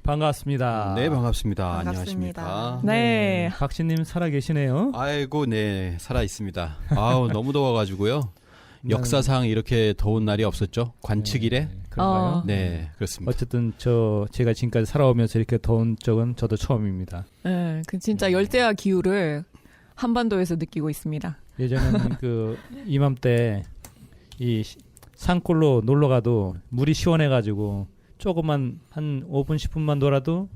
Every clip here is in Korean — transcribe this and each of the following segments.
반갑습니다. 네, 반갑습니다. 반갑습니다. 안녕하십니까. 네, 박씨님 살아 계시네요. 아이고, 네, 살아 있습니다. 아우, 너무 더워가지고요. 역사상 이렇게 더운 날이 없었죠. 관측 이래. 네, 그런가요? 네, 그렇습니다. 어쨌든 제가 지금까지 살아오면서 이렇게 더운 적은 저도 처음입니다. 네, 그 진짜 열대야 기후를 한반도에서 느끼고 있습니다. 예전에는 이맘때 이 산골로 놀러 가도 물이 시원해가지고 조금만 한 5분 10분만 놀아도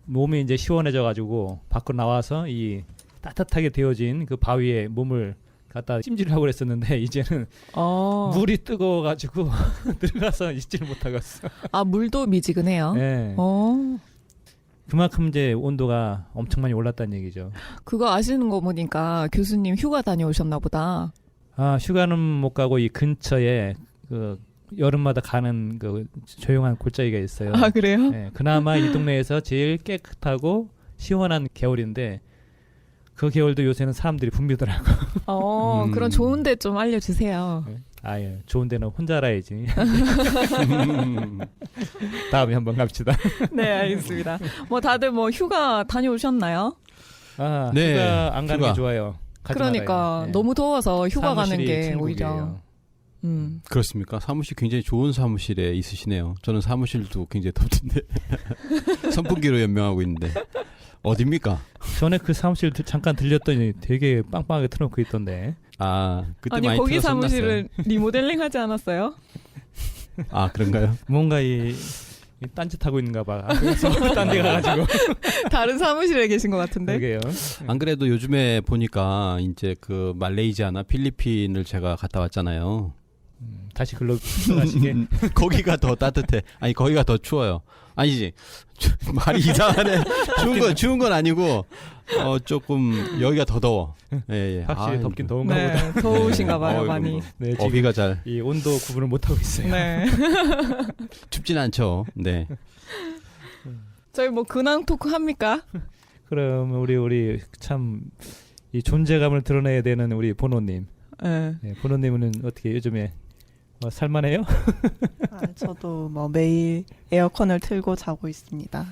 몸이 이제 시원해져가지고 밖으로 나와서 이 따뜻하게 데워진 그 바위에 몸을 갖다 찜질하고 그랬었는데 이제는 물이 뜨거워가지고 들어가서 있지를 못하겠어. 아, 물도 미지근해요? 네. 그만큼 이제 온도가 엄청 많이 올랐다는 얘기죠. 그거 아시는 거 보니까 교수님 휴가 다녀오셨나 보다. 아, 휴가는 못 가고 이 근처에 여름마다 가는 조용한 골짜기가 있어요. 아, 그래요? 네, 그나마 이 동네에서 제일 깨끗하고 시원한 겨울인데 그 겨울도 요새는 사람들이 붐비더라고. 그런 좋은 데 좀 알려주세요. 예, 좋은 데는 혼자 알아야지. 다음에 한번 갑시다. 네, 알겠습니다. 다들 휴가 다녀오셨나요? 아, 네, 휴가 안 가는 게 좋아요. 그러니까 네. 너무 더워서 휴가 가는 게 천국이에요. 오히려. 그렇습니까? 사무실 굉장히 좋은 사무실에 있으시네요. 저는 사무실도 굉장히 덥던데. 선풍기로 연명하고 있는데. 어딥니까? 전에 그 사무실 잠깐 들렸더니 되게 빵빵하게 틀어놓고 있던데. 아, 그때 아니, 많이 거기 틀어서 사무실을 리모델링 하지 않았어요? 아, 그런가요? 뭔가 이 딴짓하고 있는가 봐. 그래서 딴 데 가가지고. 다른 사무실에 계신 것 같은데. 그러게요. 안 그래도 요즘에 보니까 이제 말레이시아나 필리핀을 제가 갔다 왔잖아요. 다시 글로 가시게. 거기가 더 따뜻해. 아니, 거기가 더 추워요. 아니지. 말이 이상하네. 추운 건 아니고, 조금, 여기가 더 더워. 예, 예. 확실히 덥긴 더운가 보다. 네, 더우신가 봐요, 많이. 네, 지금 어휘가 잘. 이 온도 구분을 못 하고 있어요. 네. 춥진 않죠. 네. 저희 근황 토크 합니까? 그럼 우리 참 이 존재감을 드러내야 되는 우리 보노님. 네. 네, 보노님은 어떻게 요즘에 살만해요? 저도 매일 에어컨을 틀고 자고 있습니다.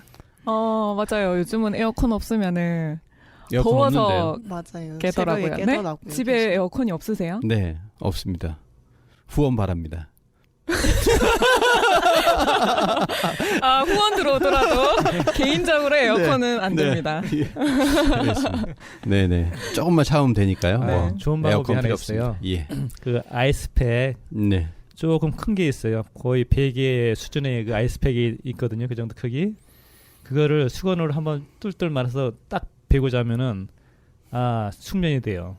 맞아요. 요즘은 에어컨 없으면은 에어컨 더워서 없는데요. 맞아요. 깨더라고요. 새벽에 깨더라고요. 집에 에어컨이 없으세요? 네, 없습니다. 후원 바랍니다. 후원 들어오더라도 개인적으로 에어컨은 안 됩니다. 네네. 조금만 참으면 되니까요. 네. 좋은 방법이 에어컨 하나 필요 있어요. 없습니다. 예. 그 아이스팩 네. 조금 큰 게 있어요. 거의 베개 수준의 그 아이스팩이 있거든요. 그 정도 크기. 그거를 수건으로 한번 뚫뚫 말아서 딱 베고 자면은 숙면이 돼요.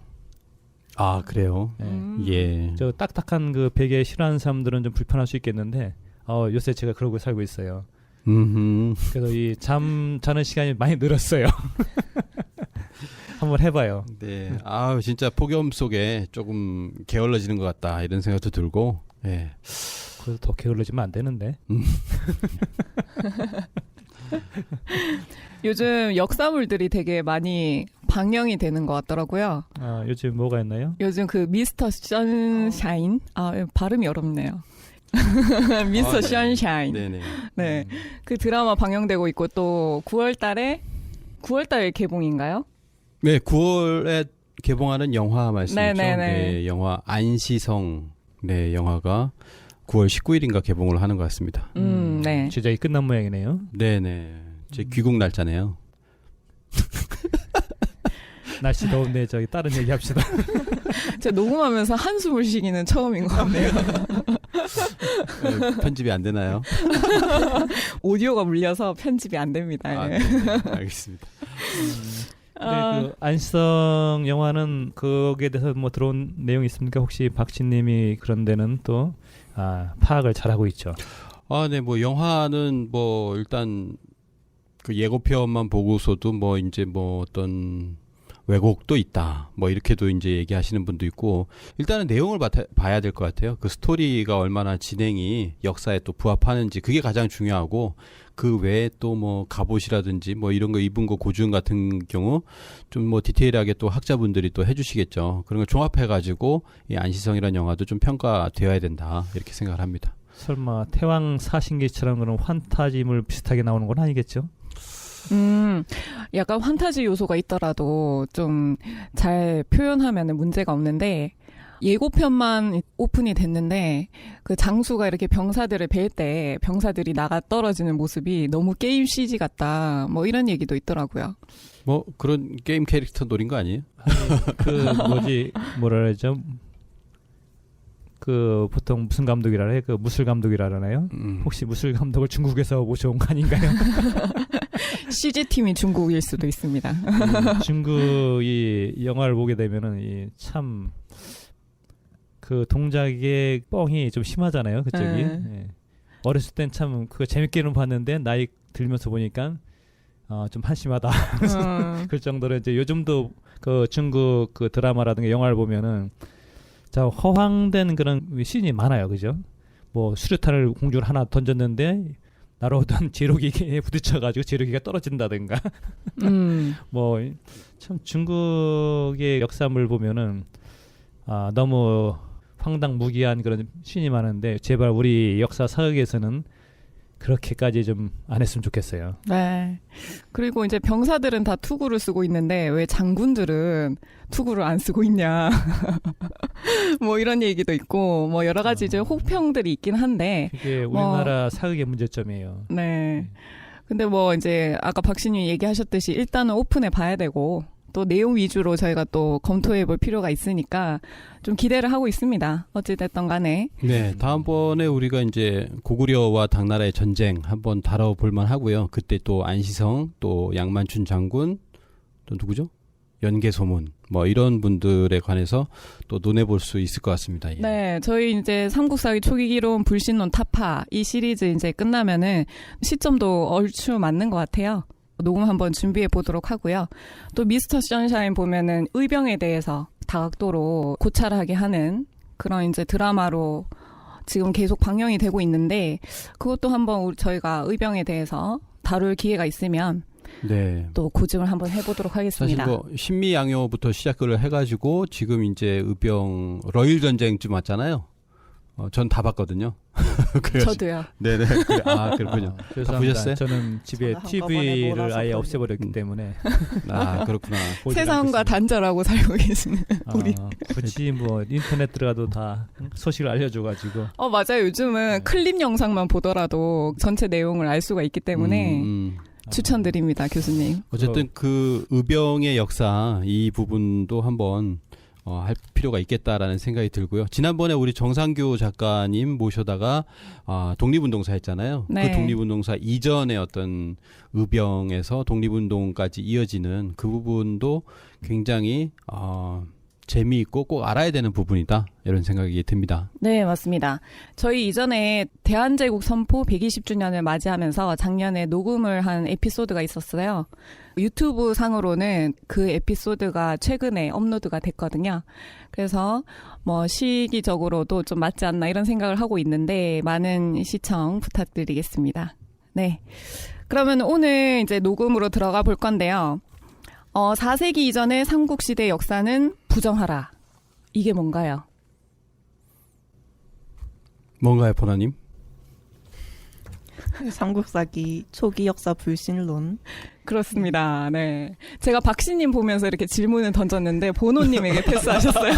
아, 그래요? 네. 예. 저 딱딱한 그 베개 싫어하는 사람들은 좀 불편할 수 있겠는데 요새 제가 그러고 살고 있어요. 그래서 이 잠 자는 시간이 많이 늘었어요. 한번 해봐요. 네. 진짜 폭염 속에 조금 게을러지는 것 같다. 이런 생각도 들고, 예. 그래서 더 게을러지면 안 되는데. 요즘 역사물들이 되게 많이 방영이 되는 것 같더라고요. 요즘 뭐가 있나요? 요즘 미스터 선샤인? 발음이 어렵네요. 미스터 선샤인. 네네. 네. 그 드라마 방영되고 있고 또 9월달에 개봉인가요? 네, 9월에 개봉하는 영화 말씀이죠. 네네네. 네, 영화 안시성. 네, 영화가 9월 19일인가 개봉을 하는 것 같습니다. 네. 제작이 끝난 모양이네요. 네네. 제 귀국 날짜네요. 날씨 더운데 저기 다른 얘기 합시다. 제가 녹음하면서 한숨을 쉬기는 처음인 것 같네요. 편집이 안 되나요? 오디오가 물려서 편집이 안 됩니다. 네. 알겠습니다. 근데 그 안시성 영화는 거기에 대해서 들어온 내용이 있습니까? 혹시 박진님이 그런 데는 또 파악을 잘하고 있죠. 네, 영화는 일단 그 예고편만 보고서도 이제 어떤 왜곡도 있다. 이렇게도 이제 얘기하시는 분도 있고, 일단은 내용을 봐야 될 것 같아요. 그 스토리가 얼마나 진행이 역사에 또 부합하는지, 그게 가장 중요하고, 그 외에 또 갑옷이라든지 이런 거 입은 거 고증 같은 경우 좀 디테일하게 또 학자분들이 또 해주시겠죠. 그런 걸 종합해가지고 이 안시성이라는 영화도 좀 평가되어야 된다. 이렇게 생각을 합니다. 설마 태왕 사신기처럼 그런 환타지물 비슷하게 나오는 건 아니겠죠? 약간 환타지 요소가 있더라도 좀 잘 표현하면 문제가 없는데 예고편만 오픈이 됐는데 그 장수가 이렇게 병사들을 뵐 때 병사들이 나가 떨어지는 모습이 너무 게임 CG 같다. 뭐 이런 얘기도 있더라고요. 뭐 그런 게임 캐릭터 노린 거 아니에요? 그 뭐지 뭐라 그러죠? 그 보통 무슨 감독이라 해? 그 무술 감독이라 하나요? 혹시 무술 감독을 중국에서 모셔온 거 아닌가요? CG팀이 중국일 수도 있습니다. 중국 이 영화를 보게 되면은 이 참 그 동작의 뻥이 좀 심하잖아요. 그쪽이. 예. 어렸을 땐 참 그거 재밌게는 봤는데 나이 들면서 보니까 좀 한심하다. 그 정도로 이제 요즘도 그 중국 그 드라마라든가 영화를 보면은 자 허황된 그런 씬이 많아요, 그죠? 뭐 수류탄을 공중으로 하나 던졌는데 날아오던 제로기에 부딪혀가지고 제로기가 떨어진다든가. 뭐 참 중국의 역사물 보면은 너무 황당무계한 그런 씬이 많은데 제발 우리 역사 사극에서는 그렇게까지 좀 안 했으면 좋겠어요. 네. 그리고 이제 병사들은 다 투구를 쓰고 있는데 왜 장군들은 투구를 안 쓰고 있냐. 뭐 이런 얘기도 있고 뭐 여러 가지 이제 혹평들이 있긴 한데. 그게 우리나라 사극의 문제점이에요. 네. 근데 뭐 이제 아까 박신님 얘기하셨듯이 일단은 오픈해 봐야 되고 또 내용 위주로 저희가 또 검토해 볼 필요가 있으니까 좀 기대를 하고 있습니다. 어찌됐든 간에. 네, 다음번에 우리가 이제 고구려와 당나라의 전쟁 한번 다뤄볼 만하고요. 그때 또 안시성, 또 양만춘 장군, 또 누구죠? 연개소문, 뭐 이런 분들에 관해서 또 논해볼 수 있을 것 같습니다. 예. 네, 저희 이제 삼국사기 초기기론 불신론 타파 이 시리즈 이제 끝나면은 시점도 얼추 맞는 것 같아요. 녹음 한번 준비해 보도록 하고요. 또 미스터 선샤인 보면은 의병에 대해서 다각도로 고찰하게 하는 그런 이제 드라마로 지금 계속 방영이 되고 있는데 그것도 한번 저희가 의병에 대해서 다룰 기회가 있으면 네. 또 고증을 한번 해보도록 하겠습니다. 사실 뭐 신미양요부터 시작을 해가지고 지금 이제 의병 러일 전쟁쯤 왔잖아요. 전 다 봤거든요. 저도요. 네네. 그렇군요. 다 보셨어요? 저는 집에 저는 TV를 아예 몰아서 없애버렸기 때문에. 그렇구나. 세상과 단절하고 살고 계시는 우리. 그렇지 뭐 인터넷 들어가도 다 소식을 알려줘가지고. 맞아요. 요즘은 클립 영상만 보더라도 전체 내용을 알 수가 있기 때문에 추천드립니다, 교수님. 어쨌든 그 의병의 역사 이 부분도 한번 할 필요가 있겠다라는 생각이 들고요. 지난번에 우리 정상교 작가님 모셔다가 독립운동사 했잖아요. 네. 그 독립운동사 이전의 어떤 의병에서 독립운동까지 이어지는 그 부분도 굉장히 재미있고 꼭 알아야 되는 부분이다. 이런 생각이 듭니다. 네, 맞습니다. 저희 이전에 대한제국 선포 120주년을 맞이하면서 작년에 녹음을 한 에피소드가 있었어요. 유튜브 상으로는 그 에피소드가 최근에 업로드가 됐거든요. 그래서 뭐 시기적으로도 좀 맞지 않나 이런 생각을 하고 있는데 많은 시청 부탁드리겠습니다. 네. 그러면 오늘 이제 녹음으로 들어가 볼 건데요. 4세기 이전의 삼국시대 역사는 부정하라. 이게 뭔가요? 뭔가요, 보나님? 삼국사기 초기 역사 불신론. 그렇습니다. 네. 제가 박씨님 보면서 이렇게 질문을 던졌는데 보노님에게 패스하셨어요.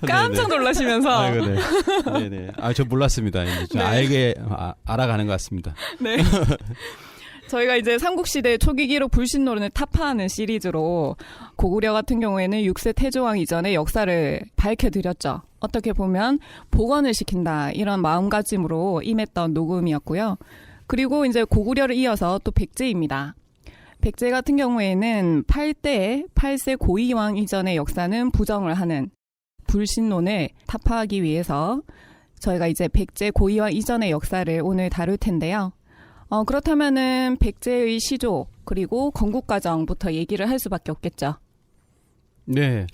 깜짝 놀라시면서. 아이고, 네. 네네. 저 몰랐습니다. 이제 좀 네. 알아가는 것 같습니다. 네. 저희가 이제 삼국시대 초기 기록 불신론을 타파하는 시리즈로 고구려 같은 경우에는 6세 태조왕 이전의 역사를 밝혀드렸죠. 어떻게 보면 복원을 시킨다 이런 마음가짐으로 임했던 녹음이었고요. 그리고 이제 고구려를 이어서 또 백제입니다. 백제 같은 경우에는 8세 고이왕 이전의 역사는 부정을 하는 불신론을 타파하기 위해서 저희가 이제 백제 고이왕 이전의 역사를 오늘 다룰 텐데요. 그렇다면은 백제의 시조 그리고 건국과정부터 얘기를 할 수밖에 없겠죠. 네,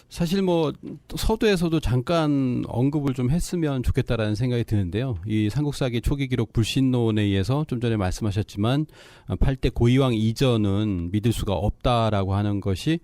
사실 뭐 서두에서도 잠깐 언급을 좀 했으면 좋겠다라는 생각이 드는데요. 이 삼국사기 초기 기록 불신론에 의해서 좀 전에 말씀하셨지만 8대 고이왕 이전은 믿을 수가 없다라고 하는 것이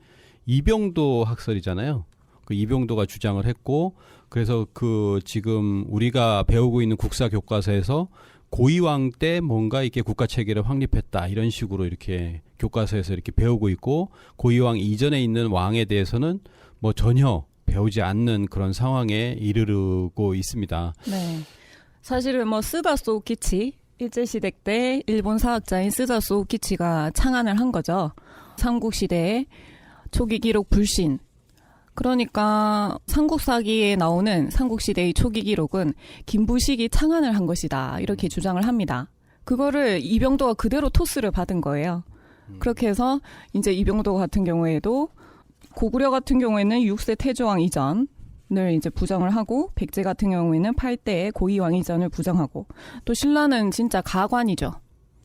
이병도 학설이잖아요. 그 이병도가 주장을 했고 그래서 그 지금 우리가 배우고 있는 국사 교과서에서 고이왕 때 뭔가 이렇게 국가 체계를 확립했다 이런 식으로 이렇게 교과서에서 이렇게 배우고 있고 고이왕 이전에 있는 왕에 대해서는 뭐 전혀 배우지 않는 그런 상황에 이르르고 있습니다. 네. 사실은 뭐 스다 소우키치 일제시대 때 일본 사학자인 스다 소우키치가 창안을 한 거죠. 삼국시대의 초기 기록 불신. 그러니까 삼국사기에 나오는 삼국시대의 초기 기록은 김부식이 창안을 한 것이다. 이렇게 주장을 합니다. 그거를 이병도가 그대로 토스를 받은 거예요. 그렇게 해서 이제 이병도 같은 경우에도 고구려 같은 경우에는 6세 태조왕 이전을 이제 부정을 하고 백제 같은 경우에는 8대의 고이왕 이전을 부정하고 또 신라는 진짜 가관이죠.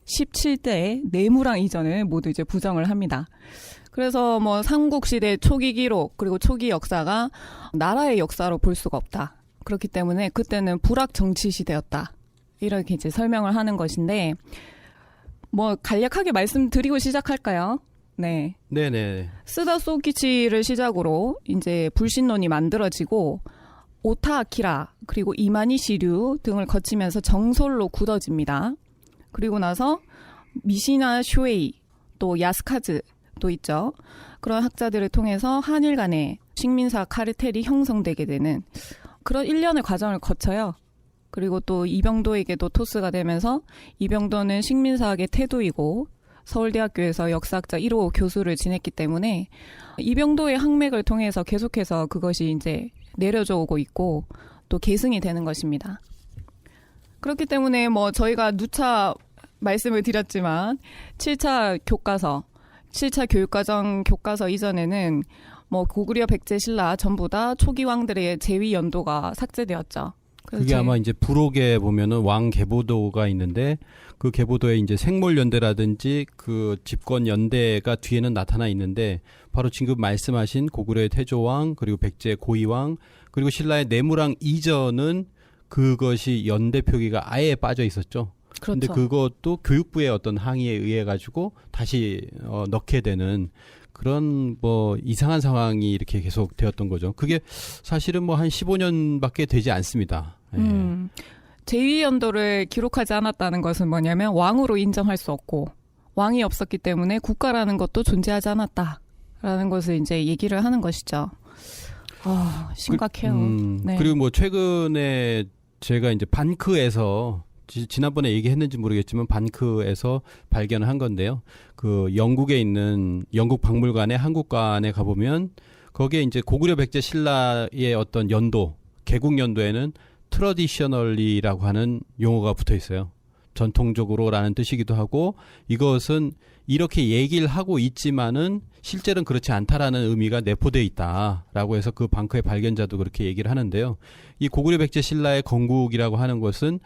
17대의 내무랑 이전을 모두 이제 부정을 합니다. 그래서 뭐 삼국시대 초기 기록 그리고 초기 역사가 나라의 역사로 볼 수가 없다. 그렇기 때문에 그때는 불악 정치 시대였다. 이렇게 이제 설명을 하는 것인데 뭐 간략하게 말씀드리고 시작할까요? 네. 네네. 스다 소우키치를 시작으로 이제 불신론이 만들어지고 오타 아키라 그리고 이마니 시류 등을 거치면서 정설로 굳어집니다. 그리고 나서 미시나 쇼에이 또 야스카즈 또 있죠. 그런 학자들을 통해서 한일 간의 식민사 카르텔이 형성되게 되는 그런 일련의 과정을 거쳐요. 그리고 또 이병도에게도 토스가 되면서 이병도는 식민사학의 태도이고 서울대학교에서 역사학자 1호 교수를 지냈기 때문에 이병도의 학맥을 통해서 계속해서 그것이 이제 내려져 오고 있고 또 계승이 되는 것입니다. 그렇기 때문에 뭐 저희가 누차 말씀을 드렸지만 7차 교과서 7차 교육과정 교과서 이전에는 뭐 고구려 백제 신라 전부 다 초기 왕들의 제위 연도가 삭제되었죠. 그게 아마 이제 부록에 보면은 왕 계보도가 있는데 그 계보도에 이제 생몰연대라든지 그 집권 연대가 뒤에는 나타나 있는데 바로 지금 말씀하신 고구려의 태조왕 그리고 백제 고이왕 그리고 신라의 내무랑 이전은 그것이 연대 표기가 아예 빠져 있었죠. 그런데 그렇죠. 그것도 교육부의 어떤 항의에 의해 가지고 다시 넣게 되는 그런 뭐 이상한 상황이 이렇게 계속 되었던 거죠. 그게 사실은 뭐 한 15년밖에 되지 않습니다. 예. 제위 연도를 기록하지 않았다는 것은 뭐냐면 왕으로 인정할 수 없고 왕이 없었기 때문에 국가라는 것도 존재하지 않았다라는 것을 이제 얘기를 하는 것이죠. 아, 심각해요. 네. 그리고 뭐 최근에 제가 이제 반크에서 지난번에 얘기했는지 모르겠지만 반크에서 발견을 한 건데요. 그 영국에 있는 영국 박물관의 한국관에 가보면 거기에 이제 고구려 백제 신라의 어떤 연도, 개국 연도에는 트러디셔널리라고 하는 용어가 붙어 있어요. 전통적으로라는 뜻이기도 하고 이것은 이렇게 얘기를 하고 있지만은 실제로는 그렇지 않다라는 의미가 내포되어 있다라고 해서 그 방크의 발견자도 그렇게 얘기를 하는데요. 이 고구려 백제 신라의 건국이라고 하는 것은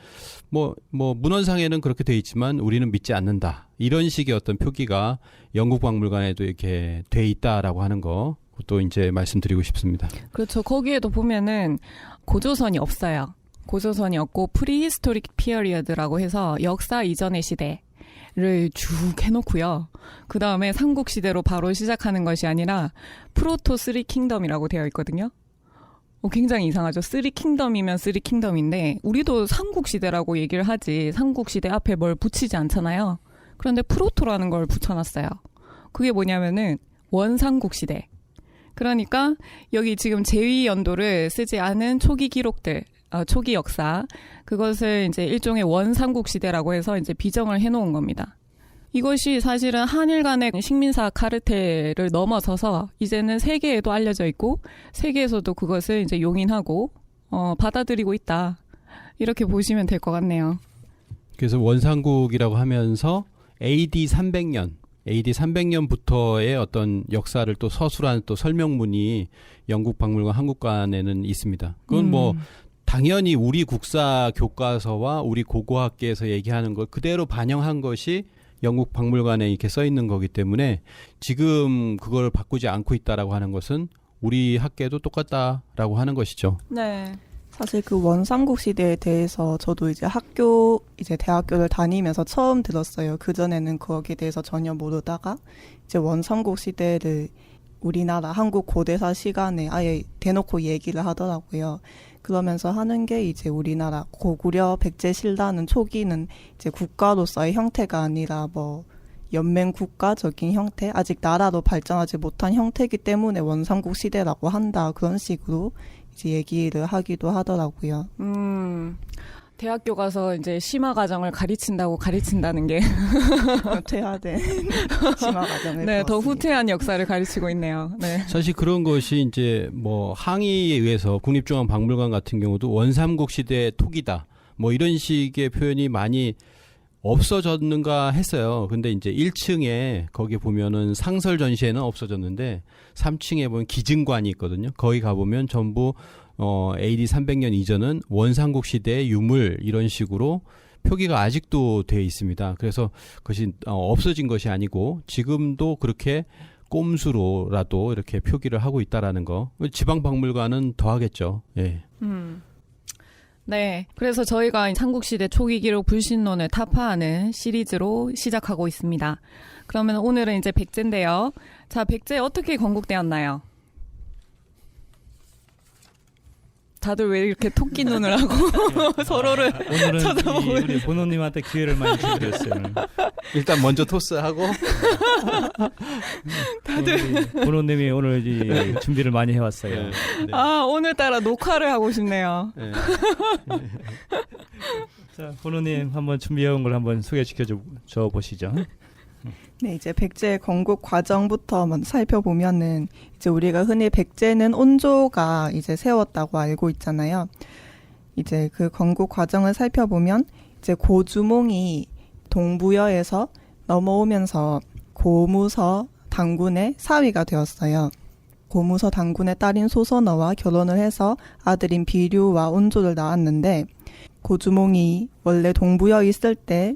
뭐 문헌상에는 그렇게 되어 있지만 우리는 믿지 않는다. 이런 식의 어떤 표기가 영국 박물관에도 이렇게 돼 있다라고 하는 거 또 이제 말씀드리고 싶습니다. 그렇죠. 거기에도 보면은 고조선이 없어요. 고조선이 없고 프리히스토릭 피어리어드라고 해서 역사 이전의 시대를 쭉 해놓고요. 그 다음에 삼국시대로 바로 시작하는 것이 아니라 프로토 쓰리 킹덤이라고 되어 있거든요. 굉장히 이상하죠. 쓰리 킹덤이면 쓰리 킹덤인데 우리도 삼국시대라고 얘기를 하지 삼국시대 앞에 뭘 붙이지 않잖아요. 그런데 프로토라는 걸 붙여놨어요. 그게 뭐냐면은 원삼국시대. 그러니까 여기 지금 제위 연도를 쓰지 않은 초기 기록들, 초기 역사, 그것을 이제 일종의 원삼국시대라고 해서 이제 비정을 해놓은 겁니다. 이것이 사실은 한일 간의 식민사 카르텔을 넘어서서 이제는 세계에도 알려져 있고 세계에서도 그것을 이제 용인하고 받아들이고 있다. 이렇게 보시면 될 것 같네요. 그래서 원삼국이라고 하면서 AD 300년부터의 어떤 역사를 또 서술한 또 설명문이 영국 박물관 한국관에는 있습니다. 그건 뭐 당연히 우리 국사 교과서와 우리 고고학계에서 얘기하는 걸 그대로 반영한 것이 영국 박물관에 이렇게 써 있는 거기 때문에 지금 그걸 바꾸지 않고 있다라고 하는 것은 우리 학계도 똑같다라고 하는 것이죠. 네. 사실 그 원삼국 시대에 대해서 저도 이제 대학교를 다니면서 처음 들었어요. 그전에는 거기에 대해서 전혀 모르다가 이제 원삼국 시대를 우리나라 한국 고대사 시간에 아예 대놓고 얘기를 하더라고요. 그러면서 하는 게 이제 우리나라 고구려 백제 신라는 초기는 이제 국가로서의 형태가 아니라 뭐 연맹 국가적인 형태, 아직 나라로 발전하지 못한 형태이기 때문에 원삼국 시대라고 한다. 그런 식으로 이제 얘기를 하기도 하더라고요. 대학교 가서 이제 심화 과정을 가르친다는 게 퇴화된 심화 과정을 네, 더 배웠습니다. 후퇴한 역사를 가르치고 있네요. 네. 사실 그런 것이 이제 뭐 항의에 의해서 국립중앙박물관 같은 경우도 원삼국 시대의 토기다. 뭐 이런 식의 표현이 많이 없어졌는가 했어요. 근데 이제 1층에 거기 보면은 상설 전시회는 없어졌는데 3층에 보면 기증관이 있거든요. 거기 가보면 전부 AD 300년 이전은 원삼국 시대의 유물 이런 식으로 표기가 아직도 되어 있습니다. 그래서 그것이 없어진 것이 아니고 지금도 그렇게 꼼수로라도 이렇게 표기를 하고 있다라는 거. 지방박물관은 더 하겠죠. 예. 네. 그래서 저희가 삼국시대 초기 기록 불신론을 타파하는 시리즈로 시작하고 있습니다. 그러면 오늘은 이제 백제인데요. 자, 백제 어떻게 건국되었나요? 다들 왜 이렇게 토끼 눈을 하고 서로를 오늘은 쳐다보고 우리 본호님한테 기회를 많이 주드렸어요. 일단 먼저 토스하고 본호님이 오늘 이 준비를 많이 해왔어요. 네. 아, 오늘따라 녹화를 하고 싶네요. 네. 자, 본호님 한번 준비해온 걸 한번 소개시켜 줘 보시죠. 네, 이제 백제 건국 과정부터 먼저 살펴보면은 이제 우리가 흔히 백제는 온조가 이제 세웠다고 알고 있잖아요. 이제 그 건국 과정을 살펴보면 이제 고주몽이 동부여에서 넘어오면서 고무서 당군의 사위가 되었어요. 고무서 당군의 딸인 소선어와 결혼을 해서 아들인 비류와 온조를 낳았는데 고주몽이 원래 동부여에 있을 때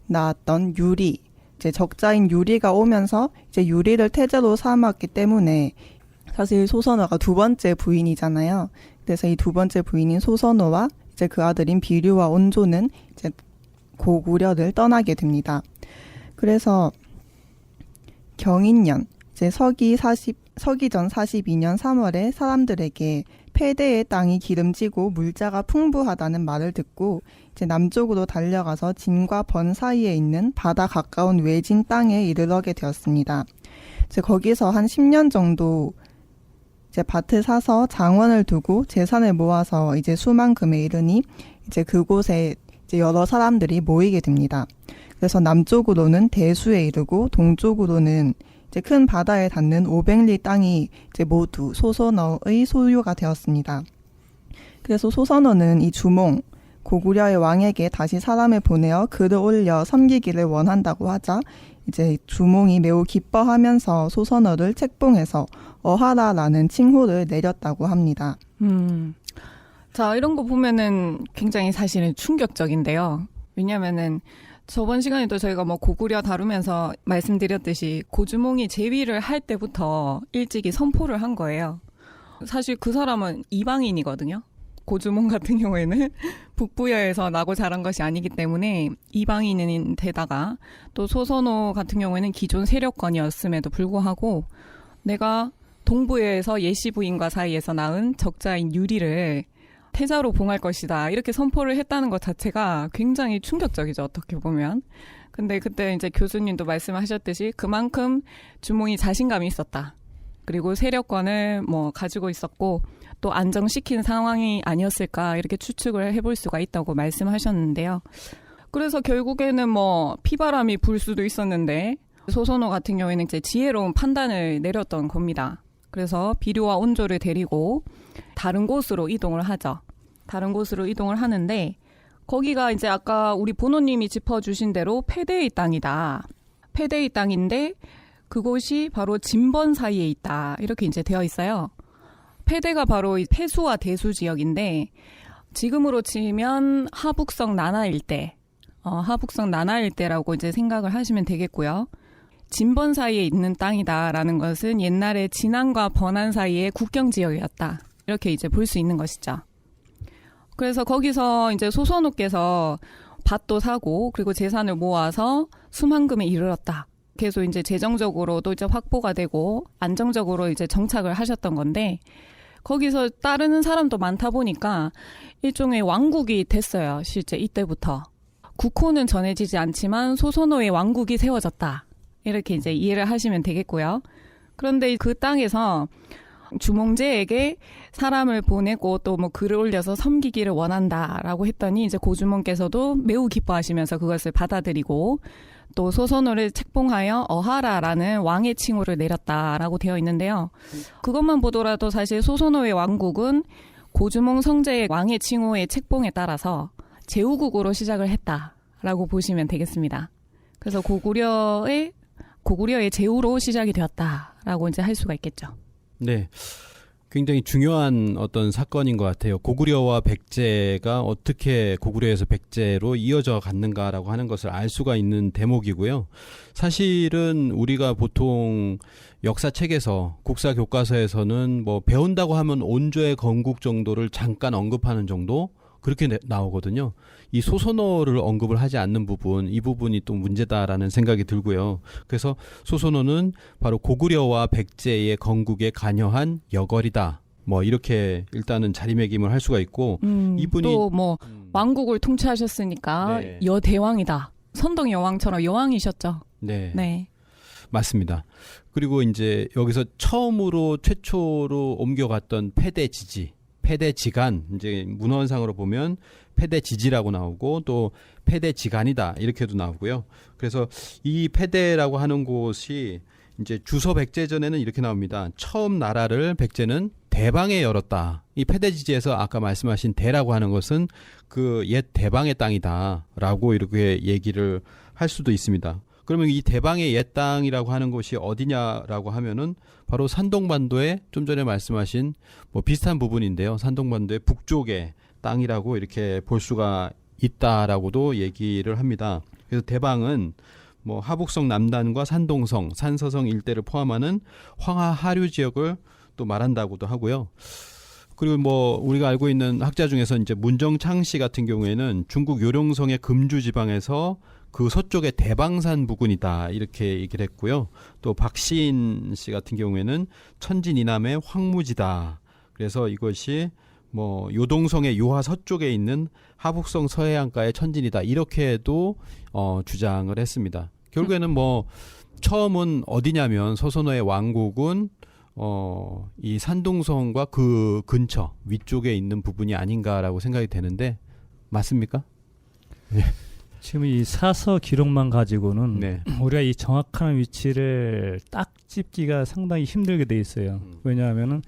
낳았던 유리, 이제 적자인 유리가 오면서 이제 유리를 태제로 삼았기 때문에 사실 소선어가 두 번째 부인이잖아요. 그래서 이 두 번째 부인인 소선어와 이제 그 아들인 비류와 온조는 이제 고구려를 떠나게 됩니다. 그래서 경인년, 이제 서기전 42년 3월에 사람들에게 폐대의 땅이 기름지고 물자가 풍부하다는 말을 듣고 이제 남쪽으로 달려가서 진과 번 사이에 있는 바다 가까운 외진 땅에 이르러게 되었습니다. 이제 거기서 한 10년 정도 이제 밭을 사서 장원을 두고 재산을 모아서 이제 수만금에 이르니 이제 그곳에 이제 여러 사람들이 모이게 됩니다. 그래서 남쪽으로는 대수에 이르고 동쪽으로는 이제 큰 바다에 닿는 500리 땅이 이제 모두 소선어의 소유가 되었습니다. 그래서 소선어는 이 주몽, 고구려의 왕에게 다시 사람을 보내어 글을 올려 섬기기를 원한다고 하자 이제 주몽이 매우 기뻐하면서 소선어를 책봉해서 어하라라는 칭호를 내렸다고 합니다. 자, 이런 거 보면은 굉장히 사실은 충격적인데요. 왜냐면은 저번 시간에도 저희가 뭐 고구려 다루면서 말씀드렸듯이 고주몽이 제위를 할 때부터 일찍이 선포를 한 거예요. 사실 그 사람은 이방인이거든요. 고주몽 같은 경우에는 북부여에서 나고 자란 것이 아니기 때문에 이방인인 데다가 또 소선호 같은 경우에는 기존 세력권이었음에도 불구하고 내가 동부여에서 예시 부인과 사이에서 낳은 적자인 유리를 태자로 봉할 것이다. 이렇게 선포를 했다는 것 자체가 굉장히 충격적이죠. 어떻게 보면. 근데 그때 이제 교수님도 말씀하셨듯이 그만큼 주몽이 자신감이 있었다. 그리고 세력권을 뭐 가지고 있었고 또 안정시킨 상황이 아니었을까 이렇게 추측을 해볼 수가 있다고 말씀하셨는데요. 그래서 결국에는 뭐 피바람이 불 수도 있었는데 소선호 같은 경우에는 이제 지혜로운 판단을 내렸던 겁니다. 그래서 비류와 온조를 데리고 다른 곳으로 이동을 하죠. 다른 곳으로 이동을 하는데 거기가 이제 아까 우리 본호님이 짚어주신 대로 폐대의 땅이다. 폐대의 땅인데 그곳이 바로 진번 사이에 있다. 이렇게 이제 되어 있어요. 폐대가 바로 폐수와 대수 지역인데 지금으로 치면 하북성 난하 일대, 하북성 난하 일대라고 이제 생각을 하시면 되겠고요. 진번 사이에 있는 땅이다라는 것은 옛날에 진안과 번안 사이의 국경 지역이었다. 이렇게 이제 볼 수 있는 것이죠. 그래서 거기서 이제 소선호께서 밭도 사고 그리고 재산을 모아서 수만금에 이르렀다. 계속 이제 재정적으로도 이제 확보가 되고 안정적으로 이제 정착을 하셨던 건데 거기서 따르는 사람도 많다 보니까 일종의 왕국이 됐어요. 실제 이때부터. 국호는 전해지지 않지만 소선호의 왕국이 세워졌다. 이렇게 이제 이해를 하시면 되겠고요. 그런데 그 땅에서 주몽제에게 사람을 보내고 또 뭐 글을 올려서 섬기기를 원한다라고 했더니 이제 고주몽께서도 매우 기뻐하시면서 그것을 받아들이고 또 소선호를 책봉하여 어하라라는 왕의 칭호를 내렸다라고 되어 있는데요. 그것만 보더라도 사실 소선호의 왕국은 고주몽 성제의 왕의 칭호의 책봉에 따라서 제후국으로 시작을 했다라고 보시면 되겠습니다. 그래서 고구려의 제후로 시작이 되었다라고 이제 할 수가 있겠죠. 네. 굉장히 중요한 어떤 사건인 것 같아요. 고구려와 백제가 어떻게 고구려에서 백제로 이어져 갔는가라고 하는 것을 알 수가 있는 대목이고요. 사실은 우리가 보통 역사책에서 국사 교과서에서는 뭐 배운다고 하면 온조의 건국 정도를 잠깐 언급하는 정도 그렇게 나오거든요. 이 소선호를 언급을 하지 않는 부분, 이 부분이 또 문제다라는 생각이 들고요. 그래서 소선호는 바로 고구려와 백제의 건국에 관여한 여걸이다. 뭐 이렇게 일단은 자리매김을 할 수가 있고 이분이 또 뭐 왕국을 통치하셨으니까 네. 여대왕이다. 선동 여왕처럼 여왕이셨죠. 네. 네. 맞습니다. 그리고 이제 여기서 최초로 옮겨갔던 패대지간, 이제 문헌상으로 보면 패대지지라고 나오고 또 패대지간이다 이렇게도 나오고요. 그래서 이 패대라고 하는 곳이 이제 주서 백제전에는 이렇게 나옵니다. 처음 나라를 백제는 대방에 열었다. 이 패대지지에서 아까 말씀하신 대라고 하는 것은 그 옛 대방의 땅이다라고 이렇게 얘기를 할 수도 있습니다. 그러면 이 대방의 옛 땅이라고 하는 곳이 어디냐라고 하면은 바로 산동반도의 좀 전에 말씀하신 뭐 비슷한 부분인데요. 산동반도의 북쪽의 땅이라고 이렇게 볼 수가 있다라고도 얘기를 합니다. 그래서 대방은 뭐 하북성 남단과 산동성, 산서성 일대를 포함하는 황하 하류 지역을 또 말한다고도 하고요. 그리고 뭐 우리가 알고 있는 학자 중에서 이제 문정창 씨 같은 경우에는 중국 요령성의 금주 지방에서 그 서쪽의 대방산 부근이다 이렇게 얘기를 했고요. 또 박시인 씨 같은 경우에는 천진 이남의 황무지다. 그래서 이것이 뭐 요동성의 요하 서쪽에 있는 하북성 서해안가의 천진이다 이렇게도 주장을 했습니다. 결국에는 뭐 처음은 어디냐면 소선호의 왕국은 이 산동성과 그 근처 위쪽에 있는 부분이 아닌가라고 생각이 되는데 맞습니까? 네. 지금 이 사서 기록만 가지고는 네. 우리가 이 정확한 위치를 딱 짚기가 상당히 힘들게 돼 있어요. 왜냐하면은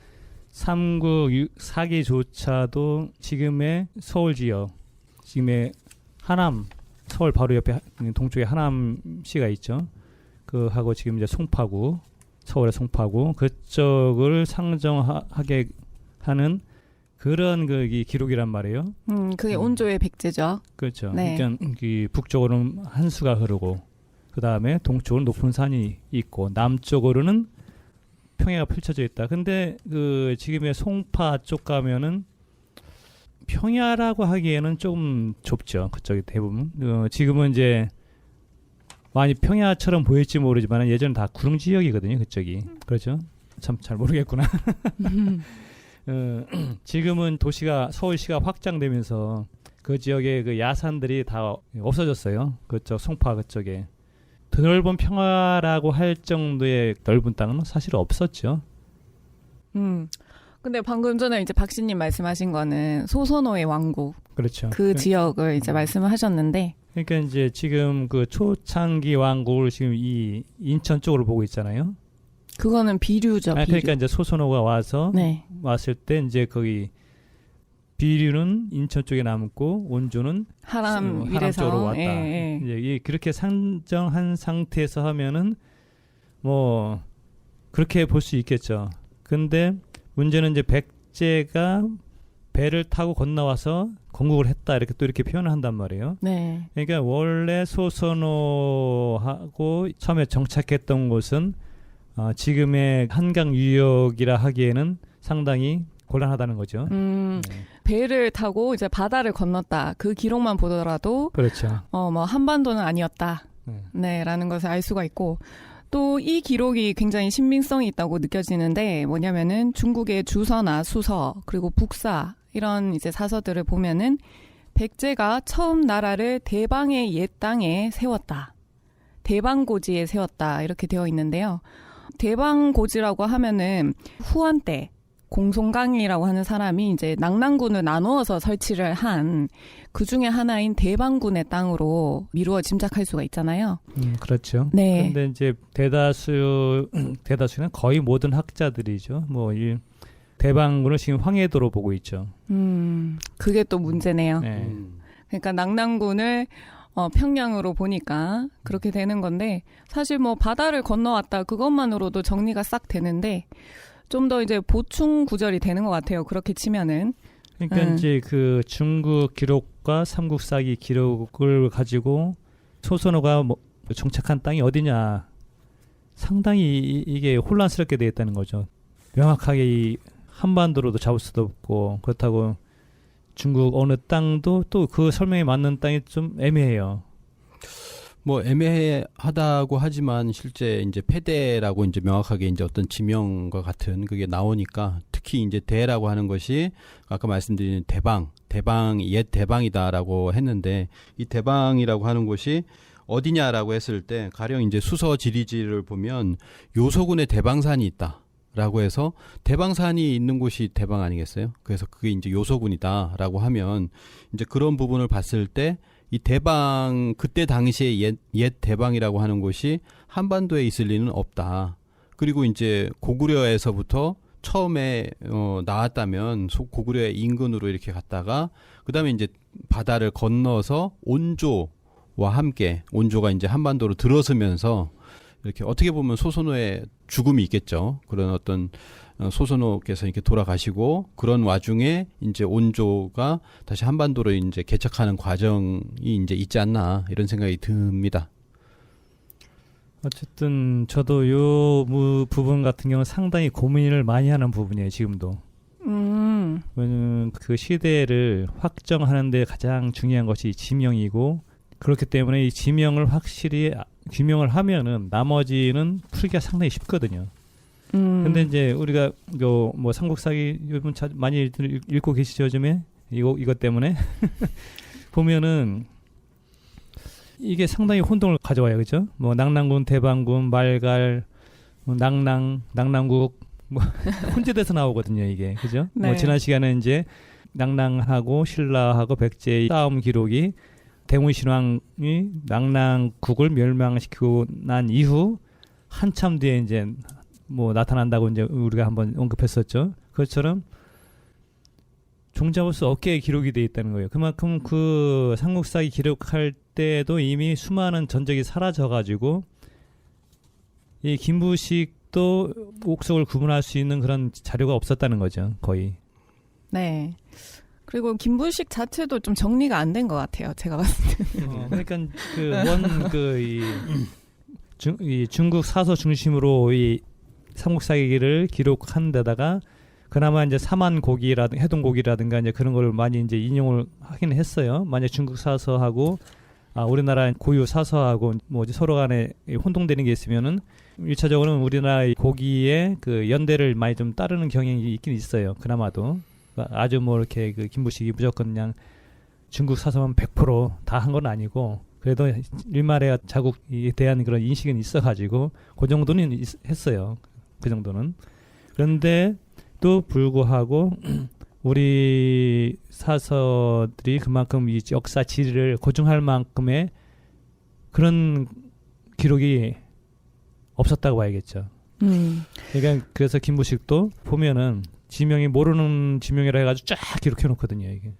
삼국 4기조차도 지금의 서울 지역, 지금의 하남, 서울 바로 옆에 동쪽에 하남시가 있죠. 그 하고 지금 이제 송파구, 서울의 송파구 그쪽을 상정하게 하는 그런 이 기록이란 말이에요. 그게 온조의 백제죠. 그렇죠. 네. 그러니까 이 북쪽으로는 한수가 흐르고 그 다음에 동쪽으로 높은 산이 있고 남쪽으로는 평야가 펼쳐져 있다. 근데 그 지금의 송파 쪽 가면은 평야라고 하기에는 조금 좁죠. 그쪽이 대부분. 지금은 이제 많이 평야처럼 보일지 모르지만 예전에 다 구릉 지역이거든요. 그쪽이. 그렇죠. 참 잘 모르겠구나. 지금은 서울시가 확장되면서 그 지역의 그 야산들이 다 없어졌어요. 그쪽 송파 그쪽에. 드넓은 평화라고 할 정도의 넓은 땅은 사실 없었죠. 근데 방금 전에 이제 박씨님 말씀하신 거는 소선호의 왕국. 그렇죠. 그 지역을 이제 말씀을 하셨는데. 그러니까 이제 지금 그 초창기 왕국을 지금 이 인천 쪽으로 보고 있잖아요. 그거는 비류죠. 비류. 그러니까 이제 소선호가 와서 네. 왔을 때 이제 거기 비류는 인천 쪽에 남고 온조는 하남 하남 쪽으로 왔다. 예. 이제 그렇게 산정한 상태에서 하면은 뭐 그렇게 볼 수 있겠죠. 근데 문제는 이제 백제가 배를 타고 건너와서 건국을 했다 이렇게 또 이렇게 표현을 한단 말이에요. 네. 그러니까 원래 소선호하고 처음에 정착했던 곳은 지금의 한강 유역이라 하기에는 상당히 곤란하다는 거죠. 네. 배를 타고 이제 바다를 건넜다. 그 기록만 보더라도 그렇죠. 뭐 한반도는 아니었다. 네, 라는 것을 알 수가 있고 또 이 기록이 굉장히 신빙성이 있다고 느껴지는데 뭐냐면은 중국의 주서나 수서 그리고 북사 이런 이제 사서들을 보면은 백제가 처음 나라를 대방의 옛 땅에 세웠다. 대방고지에 세웠다. 이렇게 되어 있는데요. 대방고지라고 하면은 후한 때 공송강이라고 하는 사람이 이제 낙랑군을 나누어서 설치를 한 그 중에 하나인 대방군의 땅으로 미루어 짐작할 수가 있잖아요. 그렇죠. 네. 그런데 이제 대다수는 거의 모든 학자들이죠. 뭐 이 대방군을 지금 황해도로 보고 있죠. 그게 또 문제네요. 네. 그러니까 낙랑군을 평양으로 보니까 그렇게 되는 건데 사실 뭐 바다를 건너왔다 그것만으로도 정리가 싹 되는데 좀 더 이제 보충 구절이 되는 것 같아요. 그렇게 치면은. 그러니까 이제 그 중국 기록과 삼국사기 기록을 가지고 소선호가 뭐 정착한 땅이 어디냐 상당히 이게 혼란스럽게 되어 있다는 거죠. 명확하게 이 한반도로도 잡을 수도 없고 그렇다고 중국 어느 땅도 또 그 설명에 맞는 땅이 좀 애매해요. 뭐 애매하다고 하지만 실제 이제 패대라고 이제 명확하게 이제 어떤 지명과 같은 그게 나오니까 특히 이제 대라고 하는 것이 아까 말씀드린 대방 옛 대방이다라고 했는데 이 대방이라고 하는 곳이 어디냐라고 했을 때 가령 이제 수서 지리지를 보면 요소군에 대방산이 있다라고 해서 대방산이 있는 곳이 대방 아니겠어요? 그래서 그게 이제 요소군이다라고 하면 이제 그런 부분을 봤을 때 이 대방 그때 당시에 옛 대방이라고 하는 곳이 한반도에 있을 리는 없다. 그리고 이제 고구려에서부터 처음에 나왔다면 고구려의 인근으로 이렇게 갔다가 그다음에 이제 바다를 건너서 온조와 함께 온조가 이제 한반도로 들어서면서 이렇게 어떻게 보면 소선호의 죽음이 있겠죠. 그런 어떤 소선호께서 이렇게 돌아가시고 그런 와중에 이제 온조가 다시 한반도로 이제 개척하는 과정이 이제 있지 않나 이런 생각이 듭니다. 어쨌든 저도 요 부분 같은 경우는 상당히 고민을 많이 하는 부분이에요. 지금도. 왜냐면 그 시대를 확정하는 데 가장 중요한 것이 지명이고 그렇기 때문에 이 지명을 확실히 규명을 하면은 나머지는 풀기가 상당히 쉽거든요. 근데 이제 우리가 뭐 삼국사기 요즘 많이 읽고 계시죠, 요즘에? 이것 때문에 보면은 이게 상당히 혼동을 가져와요, 그죠? 뭐 낙랑군, 대방군, 말갈, 뭐 낙랑국 뭐 혼재돼서 나오거든요, 이게, 그죠? 네. 뭐 지난 시간에 이제 낙랑하고 신라하고 백제의 싸움 기록이 대문신왕이 낙랑국을 멸망시키고 난 이후 한참 뒤에 이제 뭐 나타난다고 이제 우리가 한번 언급했었죠. 그것처럼 종잡을 수 없게 기록이 돼 있다는 거예요. 그만큼 그 삼국사기 기록할 때도 이미 수많은 전적이 사라져가지고 이 김부식도 옥석을 구분할 수 있는 그런 자료가 없었다는 거죠. 거의. 네. 그리고 김부식 자체도 좀 정리가 안 된 것 같아요. 제가 봤을 때. 그러니까 이 중국 사서 중심으로 이 삼국사기를 기록한 데다가 그나마 이제 사만고기라든가 해동고기라든가 이제 그런 걸 많이 이제 인용을 하긴 했어요. 만약 중국 사서하고 우리나라 고유 사서하고 뭐 서로 간에 혼동되는 게 있으면은 1차적으로는 우리나라의 고기의 그 연대를 많이 좀 따르는 경향이 있긴 있어요. 그나마도. 아주 뭐 이렇게 그 김부식이 무조건 그냥 중국 사서만 100% 다 한 건 아니고 그래도 일말의 자국에 대한 그런 인식은 있어가지고 그 정도는 했어요. 그 정도는. 그런데 또 불구하고 우리 사서들이 그만큼 이 역사 지리를 고증할 만큼의 그런 기록이 없었다고 봐야겠죠. 그러니까 그래서 김부식도 보면은 지명이 모르는 지명이라 해가지고 쫙 기록해 놓거든요, 이게.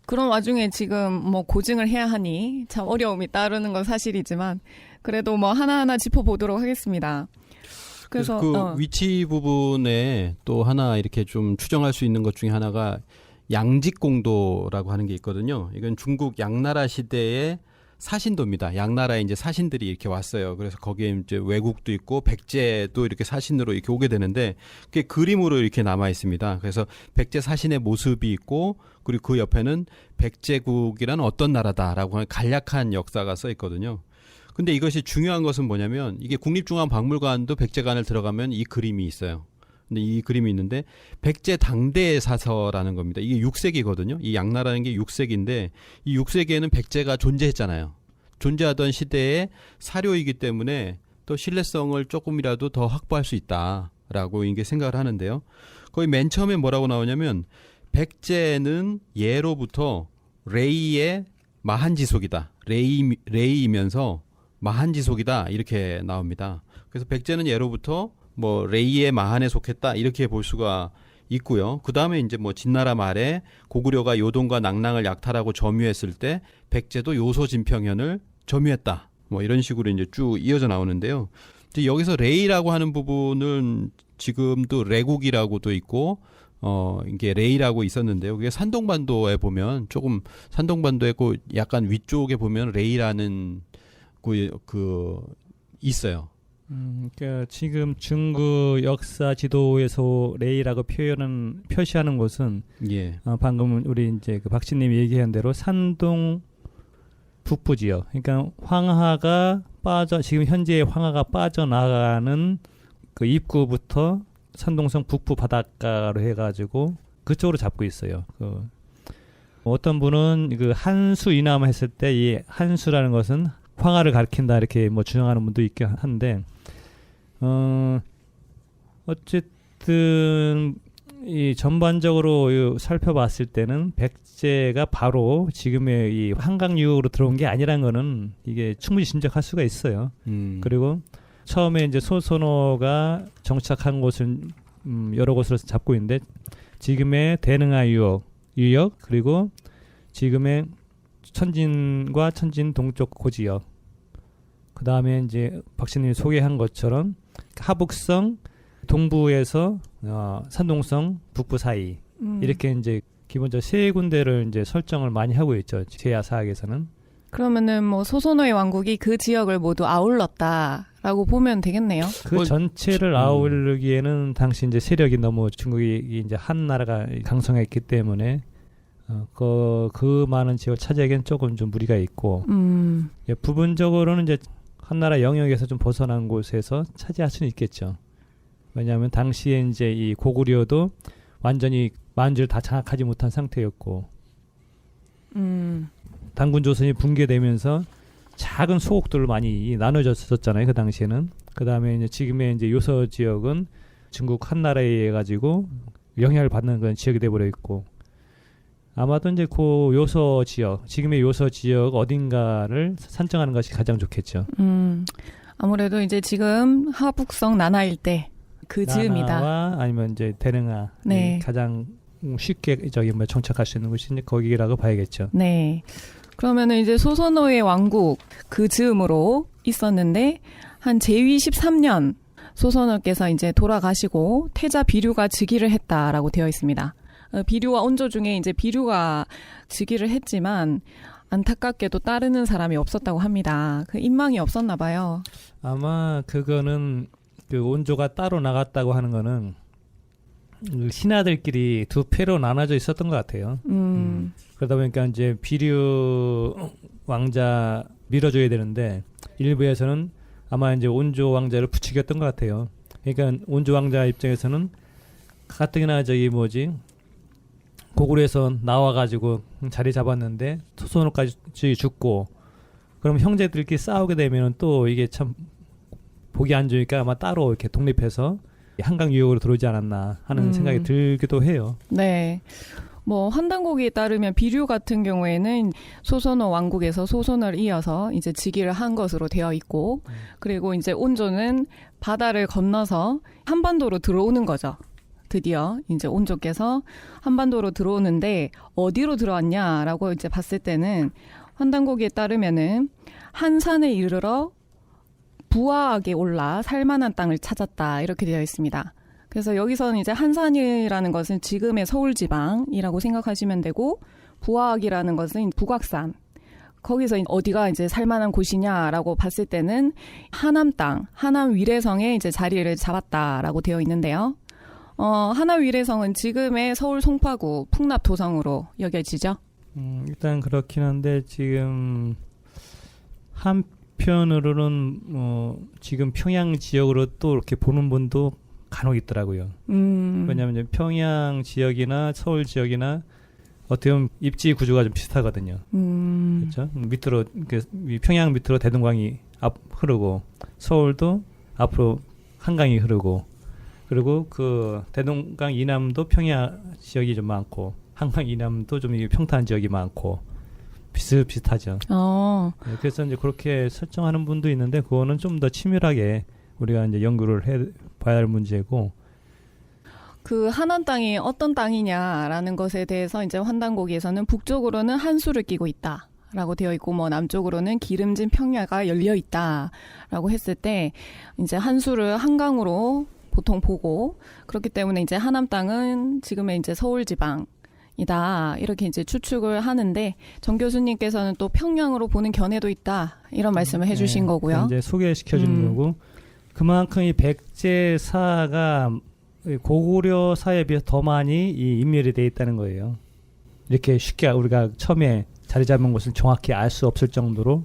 그런 와중에 지금 뭐 고증을 해야 하니 참 어려움이 따르는 건 사실이지만 그래도 뭐 하나하나 짚어보도록 하겠습니다. 그래서 그 위치 부분에 또 하나 이렇게 좀 추정할 수 있는 것 중에 하나가 양직공도라고 하는 게 있거든요. 이건 중국 양나라 시대에 사신도입니다. 양나라에 이제 사신들이 이렇게 왔어요. 그래서 거기에 이제 왜국도 있고 백제도 이렇게 사신으로 이렇게 오게 되는데 그게 그림으로 이렇게 남아 있습니다. 그래서 백제 사신의 모습이 있고 그리고 그 옆에는 백제국이란 어떤 나라다라고 하는 간략한 역사가 써 있거든요. 근데 이것이 중요한 것은 뭐냐면 이게 국립중앙박물관도 백제관을 들어가면 이 그림이 있어요. 근데 이 그림이 있는데 백제 당대 사서라는 겁니다. 이게 6세기거든요. 이 양나라는 게 6세기인데 이 6세기에는 백제가 존재했잖아요. 존재하던 시대의 사료이기 때문에 또 신뢰성을 조금이라도 더 확보할 수 있다라고 이게 생각을 하는데요. 거의 맨 처음에 뭐라고 나오냐면 백제는 예로부터 레이의 마한지속이다. 레이이면서 마한지속이다 이렇게 나옵니다. 그래서 백제는 예로부터 뭐 레이의 마한에 속했다 이렇게 볼 수가 있고요. 그 다음에 이제 뭐 진나라 말에 고구려가 요동과 낙랑을 약탈하고 점유했을 때 백제도 요소진평현을 점유했다. 뭐 이런 식으로 이제 쭉 이어져 나오는데요. 이제 여기서 레이라고 하는 부분은 지금도 레국이라고도 있고 이게 레이라고 있었는데요. 그게 산동반도에 보면 조금 산동반도에 그 약간 위쪽에 보면 레이라는 그 있어요. 그러니까 지금 중국 역사 지도에서 레이라고 표시하는 곳은 예. 방금 우리 이제 그 박씨님이 얘기한 대로 산동 북부 지역. 그러니까 지금 현재 황하가 빠져나가는 그 입구부터 산동성 북부 바닷가로 해가지고 그쪽으로 잡고 있어요. 어떤 분은 그 한수 이남을 했을 때 이 한수라는 것은 황하를 가리킨다 이렇게 뭐 주장하는 분도 있긴 한데 어쨌든 이 전반적으로 살펴봤을 때는 백제가 바로 지금의 이 한강 유역으로 들어온 게 아니라는 거는 이게 충분히 짐작할 수가 있어요. 그리고 처음에 이제 소선호가 정착한 곳을 여러 곳으로 잡고 있는데 지금의 대능하 유역 그리고 지금의 천진과 천진 동쪽 고지역 그 다음에 이제 박씨님이 소개한 것처럼 하북성 동부에서 산동성 북부 사이 이렇게 이제 기본적으로 세 군데를 이제 설정을 많이 하고 있죠. 제야 사학에서는. 그러면은 뭐 소선호의 왕국이 그 지역을 모두 아울렀다라고 보면 되겠네요. 그 전체를 아우르기에는 당시 이제 세력이 너무 중국이 이제 한 나라가 강성했기 때문에 그 많은 지역을 차지하기엔 조금 좀 무리가 있고 예, 부분적으로는 이제 한 나라 영역에서 좀 벗어난 곳에서 차지할 수는 있겠죠. 왜냐하면 당시에 이제 이 고구려도 완전히 만주를 다 장악하지 못한 상태였고 단군 조선이 붕괴되면서 작은 소국들을 많이 나눠졌었잖아요. 그 당시에는. 그 다음에 이제 지금의 이제 요서 지역은 중국 한 나라에 의해 가지고 영향을 받는 그런 지역이 돼버려 있고. 아마도 이제 그 요서 지역, 지금의 요서 지역 어딘가를 산정하는 것이 가장 좋겠죠. 아무래도 이제 지금 하북성 나나 일대 그 즈음이다. 나나와 아니면 이제 대릉하 네. 가장 쉽게 정착할 수 있는 곳이 이제 거기라고 봐야겠죠. 네. 그러면은 이제 소선호의 왕국 그 즈음으로 있었는데 한 제위 13년 소선호께서 이제 돌아가시고 태자 비류가 즉위를 했다라고 되어 있습니다. 비류와 온조 중에 이제 비류가 즉위를 했지만 안타깝게도 따르는 사람이 없었다고 합니다. 그 인망이 없었나 봐요. 아마 그거는 그 온조가 따로 나갔다고 하는 거는 신하들끼리 두 패로 나눠져 있었던 것 같아요. 그러다 보니까 이제 비류 왕자 밀어줘야 되는데 일부에서는 아마 이제 온조 왕자를 부추겼던 것 같아요. 그러니까 온조 왕자 입장에서는 가뜩이나 고구려에서 나와가지고 자리 잡았는데 소선호까지 죽고 그럼 형제들끼리 싸우게 되면 또 이게 참 보기 안 좋으니까 아마 따로 이렇게 독립해서 한강 유역으로 들어오지 않았나 하는 생각이 들기도 해요. 네. 뭐 환단고기에 따르면 비류 같은 경우에는 소선호 왕국에서 소선을 이어서 이제 즉위를 한 것으로 되어 있고 그리고 이제 온조는 바다를 건너서 한반도로 들어오는 거죠. 드디어 이제 온조께서 한반도로 들어오는데 어디로 들어왔냐라고 이제 봤을 때는 환단고기에 따르면은 한산에 이르러 부하하게 올라 살만한 땅을 찾았다 이렇게 되어 있습니다. 그래서 여기서는 이제 한산이라는 것은 지금의 서울 지방이라고 생각하시면 되고 부하학이라는 것은 북악산 거기서 어디가 이제 살만한 곳이냐라고 봤을 때는 하남 땅, 하남 위례성에 이제 자리를 잡았다라고 되어 있는데요. 하남 위례성은 지금의 서울 송파구 풍납 도성으로 여겨지죠. 일단 그렇긴 한데 지금 한편으로는 지금 평양 지역으로 또 이렇게 보는 분도 간혹 있더라고요. 왜냐하면 이제 평양 지역이나 서울 지역이나 어떻게 보면 입지 구조가 좀 비슷하거든요. 그렇죠? 밑으로 평양 밑으로 대동강이 흐르고 서울도 앞으로 한강이 흐르고 그리고 그 대동강 이남도 평야 지역이 좀 많고 한강 이남도 좀 평탄 지역이 많고 비슷하죠. 네, 그래서 이제 그렇게 설정하는 분도 있는데 그거는 좀 더 치밀하게 우리가 이제 연구를 해 봐야 할 문제고. 그 하남 땅이 어떤 땅이냐라는 것에 대해서 이제 환단고기에서는 북쪽으로는 한수를 끼고 있다라고 되어 있고 뭐 남쪽으로는 기름진 평야가 열려 있다라고 했을 때 이제 한수를 한강으로 보통 보고 그렇기 때문에 이제 하남 땅은 지금의 이제 서울 지방이다 이렇게 이제 추측을 하는데 정 교수님께서는 또 평양으로 보는 견해도 있다 이런 말씀을 해주신 거고요. 이제 소개시켜 주는 거고 그만큼 이 백제사가 고구려 사에 비해서 더 많이 이 인멸이 돼 있다는 거예요. 이렇게 쉽게 우리가 처음에 자리 잡은 곳을 정확히 알 수 없을 정도로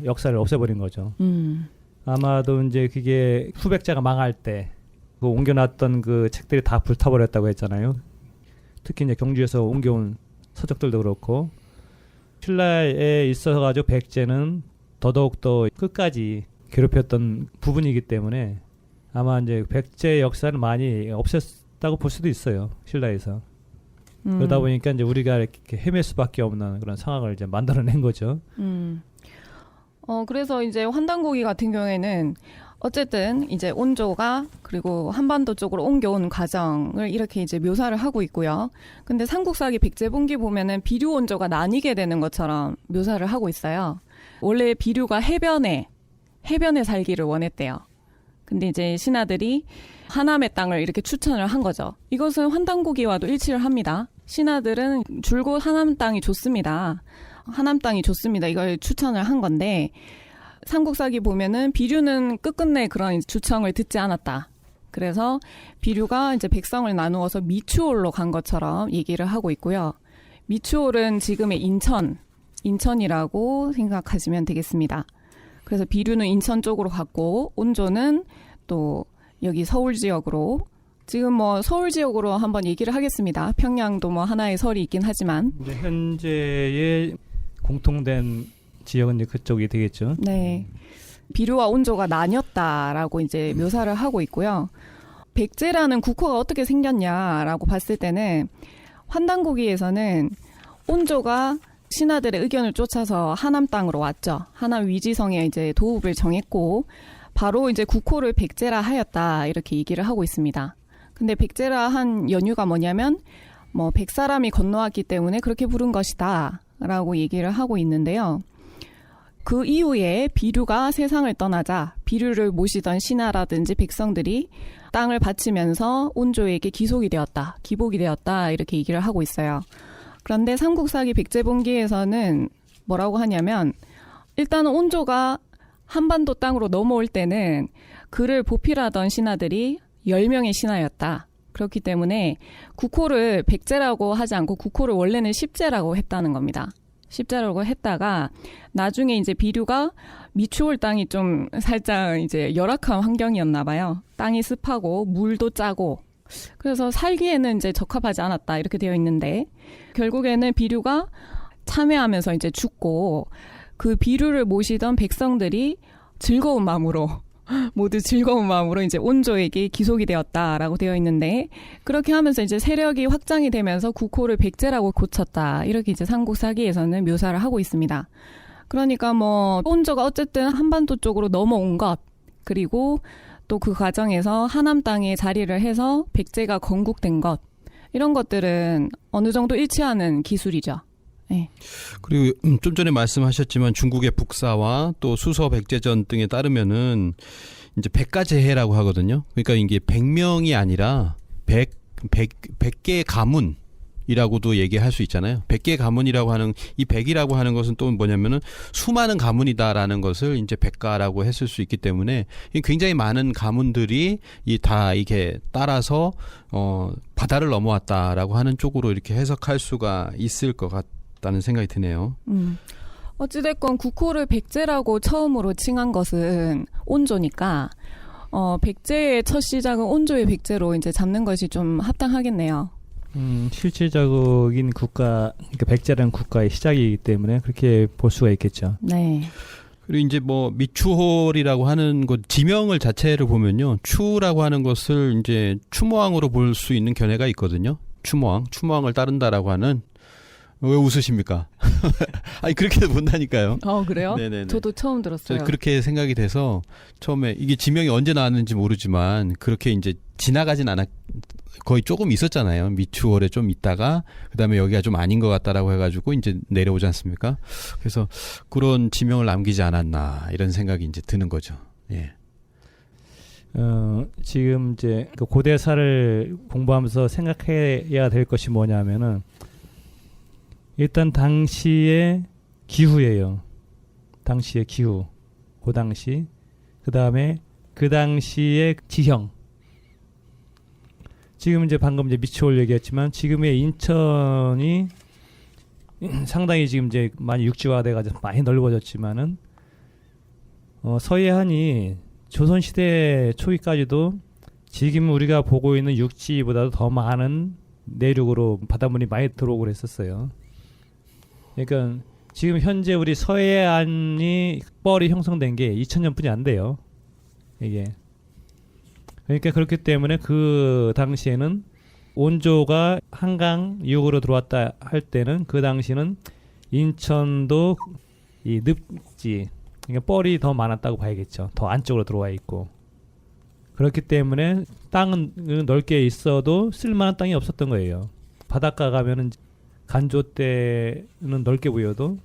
역사를 없애버린 거죠. 아마도 이제 그게 후백자가 망할 때 그 옮겨놨던 그 책들이 다 불타버렸다고 했잖아요. 특히 이제 경주에서 옮겨온 서적들도 그렇고 신라에 있어가지고 백제는 더더욱 더 끝까지 괴롭혔던 부분이기 때문에 아마 이제 백제 역사를 많이 없앴다고 볼 수도 있어요. 신라에서. 그러다 보니까 이제 우리가 이렇게 헤맬 수밖에 없는 그런 상황을 이제 만들어낸 거죠. 그래서 이제 환단고기 같은 경우에는 어쨌든 이제 온조가 그리고 한반도 쪽으로 옮겨온 과정을 이렇게 이제 묘사를 하고 있고요. 근데 삼국사기 백제본기 보면은 비류 온조가 나뉘게 되는 것처럼 묘사를 하고 있어요. 원래 비류가 해변에 살기를 원했대요. 근데 이제 신하들이 하남의 땅을 이렇게 추천을 한 거죠. 이것은 환단고기와도 일치를 합니다. 신하들은 줄곧 하남 땅이 좋습니다. 하남 땅이 좋습니다. 이걸 추천을 한 건데 삼국사기 보면은 비류는 끝끝내 그런 추청을 듣지 않았다. 그래서 비류가 이제 백성을 나누어서 미추홀로 간 것처럼 얘기를 하고 있고요. 미추홀은 지금의 인천이라고 생각하시면 되겠습니다. 그래서 비류는 인천 쪽으로 갔고 온조는 또 여기 서울 지역으로 지금 뭐 서울 지역으로 한번 얘기를 하겠습니다. 평양도 뭐 하나의 설이 있긴 하지만 이제 현재의 공통된 지역은 이제 그쪽이 되겠죠. 네. 비류와 온조가 나뉘었다라고 이제 묘사를 하고 있고요. 백제라는 국호가 어떻게 생겼냐라고 봤을 때는 환단고기에서는 온조가 신하들의 의견을 쫓아서 하남 땅으로 왔죠. 하남 위지성에 이제 도읍을 정했고 바로 이제 국호를 백제라 하였다 이렇게 얘기를 하고 있습니다. 근데 백제라 한 연유가 뭐냐면 뭐 백사람이 건너왔기 때문에 그렇게 부른 것이다라고 얘기를 하고 있는데요. 그 이후에 비류가 세상을 떠나자 비류를 모시던 신하라든지 백성들이 땅을 바치면서 온조에게 기복이 되었다 이렇게 얘기를 하고 있어요. 그런데 삼국사기 백제본기에서는 뭐라고 하냐면 일단은 온조가 한반도 땅으로 넘어올 때는 그를 보필하던 신하들이 10명의 신하였다. 그렇기 때문에 국호를 백제라고 하지 않고 국호를 원래는 십제라고 했다는 겁니다. 십제라고 했다가 나중에 이제 비류가 미추홀 땅이 좀 살짝 이제 열악한 환경이었나 봐요. 땅이 습하고 물도 짜고 그래서 살기에는 이제 적합하지 않았다 이렇게 되어 있는데 결국에는 비류가 참회하면서 이제 죽고 그 비류를 모시던 백성들이 모두 즐거운 마음으로 이제 온조에게 기속이 되었다라고 되어 있는데 그렇게 하면서 이제 세력이 확장이 되면서 국호를 백제라고 고쳤다 이렇게 이제 삼국사기에서는 묘사를 하고 있습니다. 그러니까 뭐 온조가 어쨌든 한반도 쪽으로 넘어온 것 그리고 또 그 과정에서 하남 땅에 자리를 해서 백제가 건국된 것 이런 것들은 어느 정도 일치하는 기술이죠. 네. 그리고 좀 전에 말씀하셨지만 중국의 북사와 또 수서 백제전 등에 따르면은 이제 백가제해라고 하거든요. 그러니까 이게 100명이 아니라 100개의 가문 이라고도 얘기할 수 있잖아요. 100개의 가문이라고 하는 이 100이라고 하는 것은 또 뭐냐면은 수많은 가문이다라는 것을 이제 백가라고 했을 수 있기 때문에 굉장히 많은 가문들이 다 이게 따라서 바다를 넘어왔다라고 하는 쪽으로 이렇게 해석할 수가 있을 것 같다는 생각이 드네요. 어찌됐건 국호를 백제라고 처음으로 칭한 것은 온조니까 백제의 첫 시작은 온조의 백제로 이제 잡는 것이 좀 합당하겠네요. 실질적인 국가, 그러니까 백제라는 국가의 시작이기 때문에 그렇게 볼 수가 있겠죠. 네. 그리고 이제 뭐 미추홀이라고 하는 것 지명을 자체를 보면요, 추라고 하는 것을 이제 추모왕으로 볼 수 있는 견해가 있거든요. 추모왕을 따른다라고 하는. 왜 웃으십니까? 아니 그렇게도 본다니까요. 그래요? 네네네. 저도 처음 들었어요. 그렇게 생각이 돼서 처음에 이게 지명이 언제 나왔는지 모르지만 그렇게 이제 지나가진 않았. 거의 조금 있었잖아요. 미추홀에 좀 있다가 그다음에 여기가 좀 아닌 것 같다라고 해가지고 이제 내려오지 않습니까? 그래서 그런 지명을 남기지 않았나 이런 생각이 이제 드는 거죠. 예. 지금 이제 그 고대사를 공부하면서 생각해야 될 것이 뭐냐면은 일단 당시의 기후예요. 당시의 기후, 그 당시, 그 다음에 그 당시의 지형. 지금 이제 방금 이제 미추홀 얘기했지만 지금의 인천이 상당히 지금 이제 많이 육지화돼가지고 많이 넓어졌지만은 서해안이 조선시대 초기까지도 지금 우리가 보고 있는 육지보다도 더 많은 내륙으로 바닷물이 많이 들어오고 그랬었어요. 그러니까 지금 현재 우리 서해안이 뻘이 형성된 게 2000년뿐이 안 돼요. 이게. 그러니까 그렇기 때문에 그 당시에는 온조가 한강 유역으로 들어왔다 할 때는 그 당시는 인천도 이 늪지, 그러니까 뻘이 더 많았다고 봐야겠죠. 더 안쪽으로 들어와 있고. 그렇기 때문에 땅은 넓게 있어도 쓸만한 땅이 없었던 거예요. 바닷가 가면은 간조 때는 넓게 보여도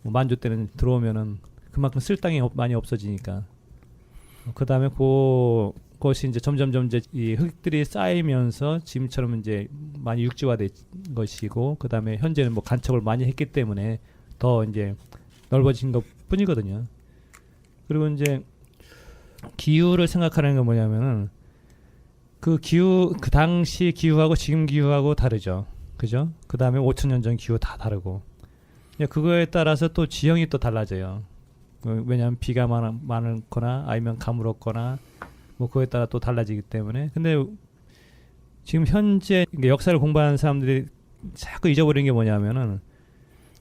만조 때는 들어오면은 그만큼 쓸 땅이 많이 없어지니까. 그 다음에 그것이 이제 점점 이제 이 흙들이 쌓이면서 지금처럼 이제 많이 육지화된 것이고, 그 다음에 현재는 뭐 간척을 많이 했기 때문에 더 이제 넓어진 것 뿐이거든요. 그리고 이제 기후를 생각하는 건 뭐냐면은 그 기후, 그 당시 기후하고 지금 기후하고 다르죠. 그죠? 그 다음에 5,000년 전 기후 다 다르고. 그거에 따라서 또 지형이 또 달라져요. 왜냐하면 비가 많거나 아니면 가물었거나 뭐 그거에 따라 또 달라지기 때문에. 근데 지금 현재 역사를 공부하는 사람들이 자꾸 잊어버리는 게 뭐냐면은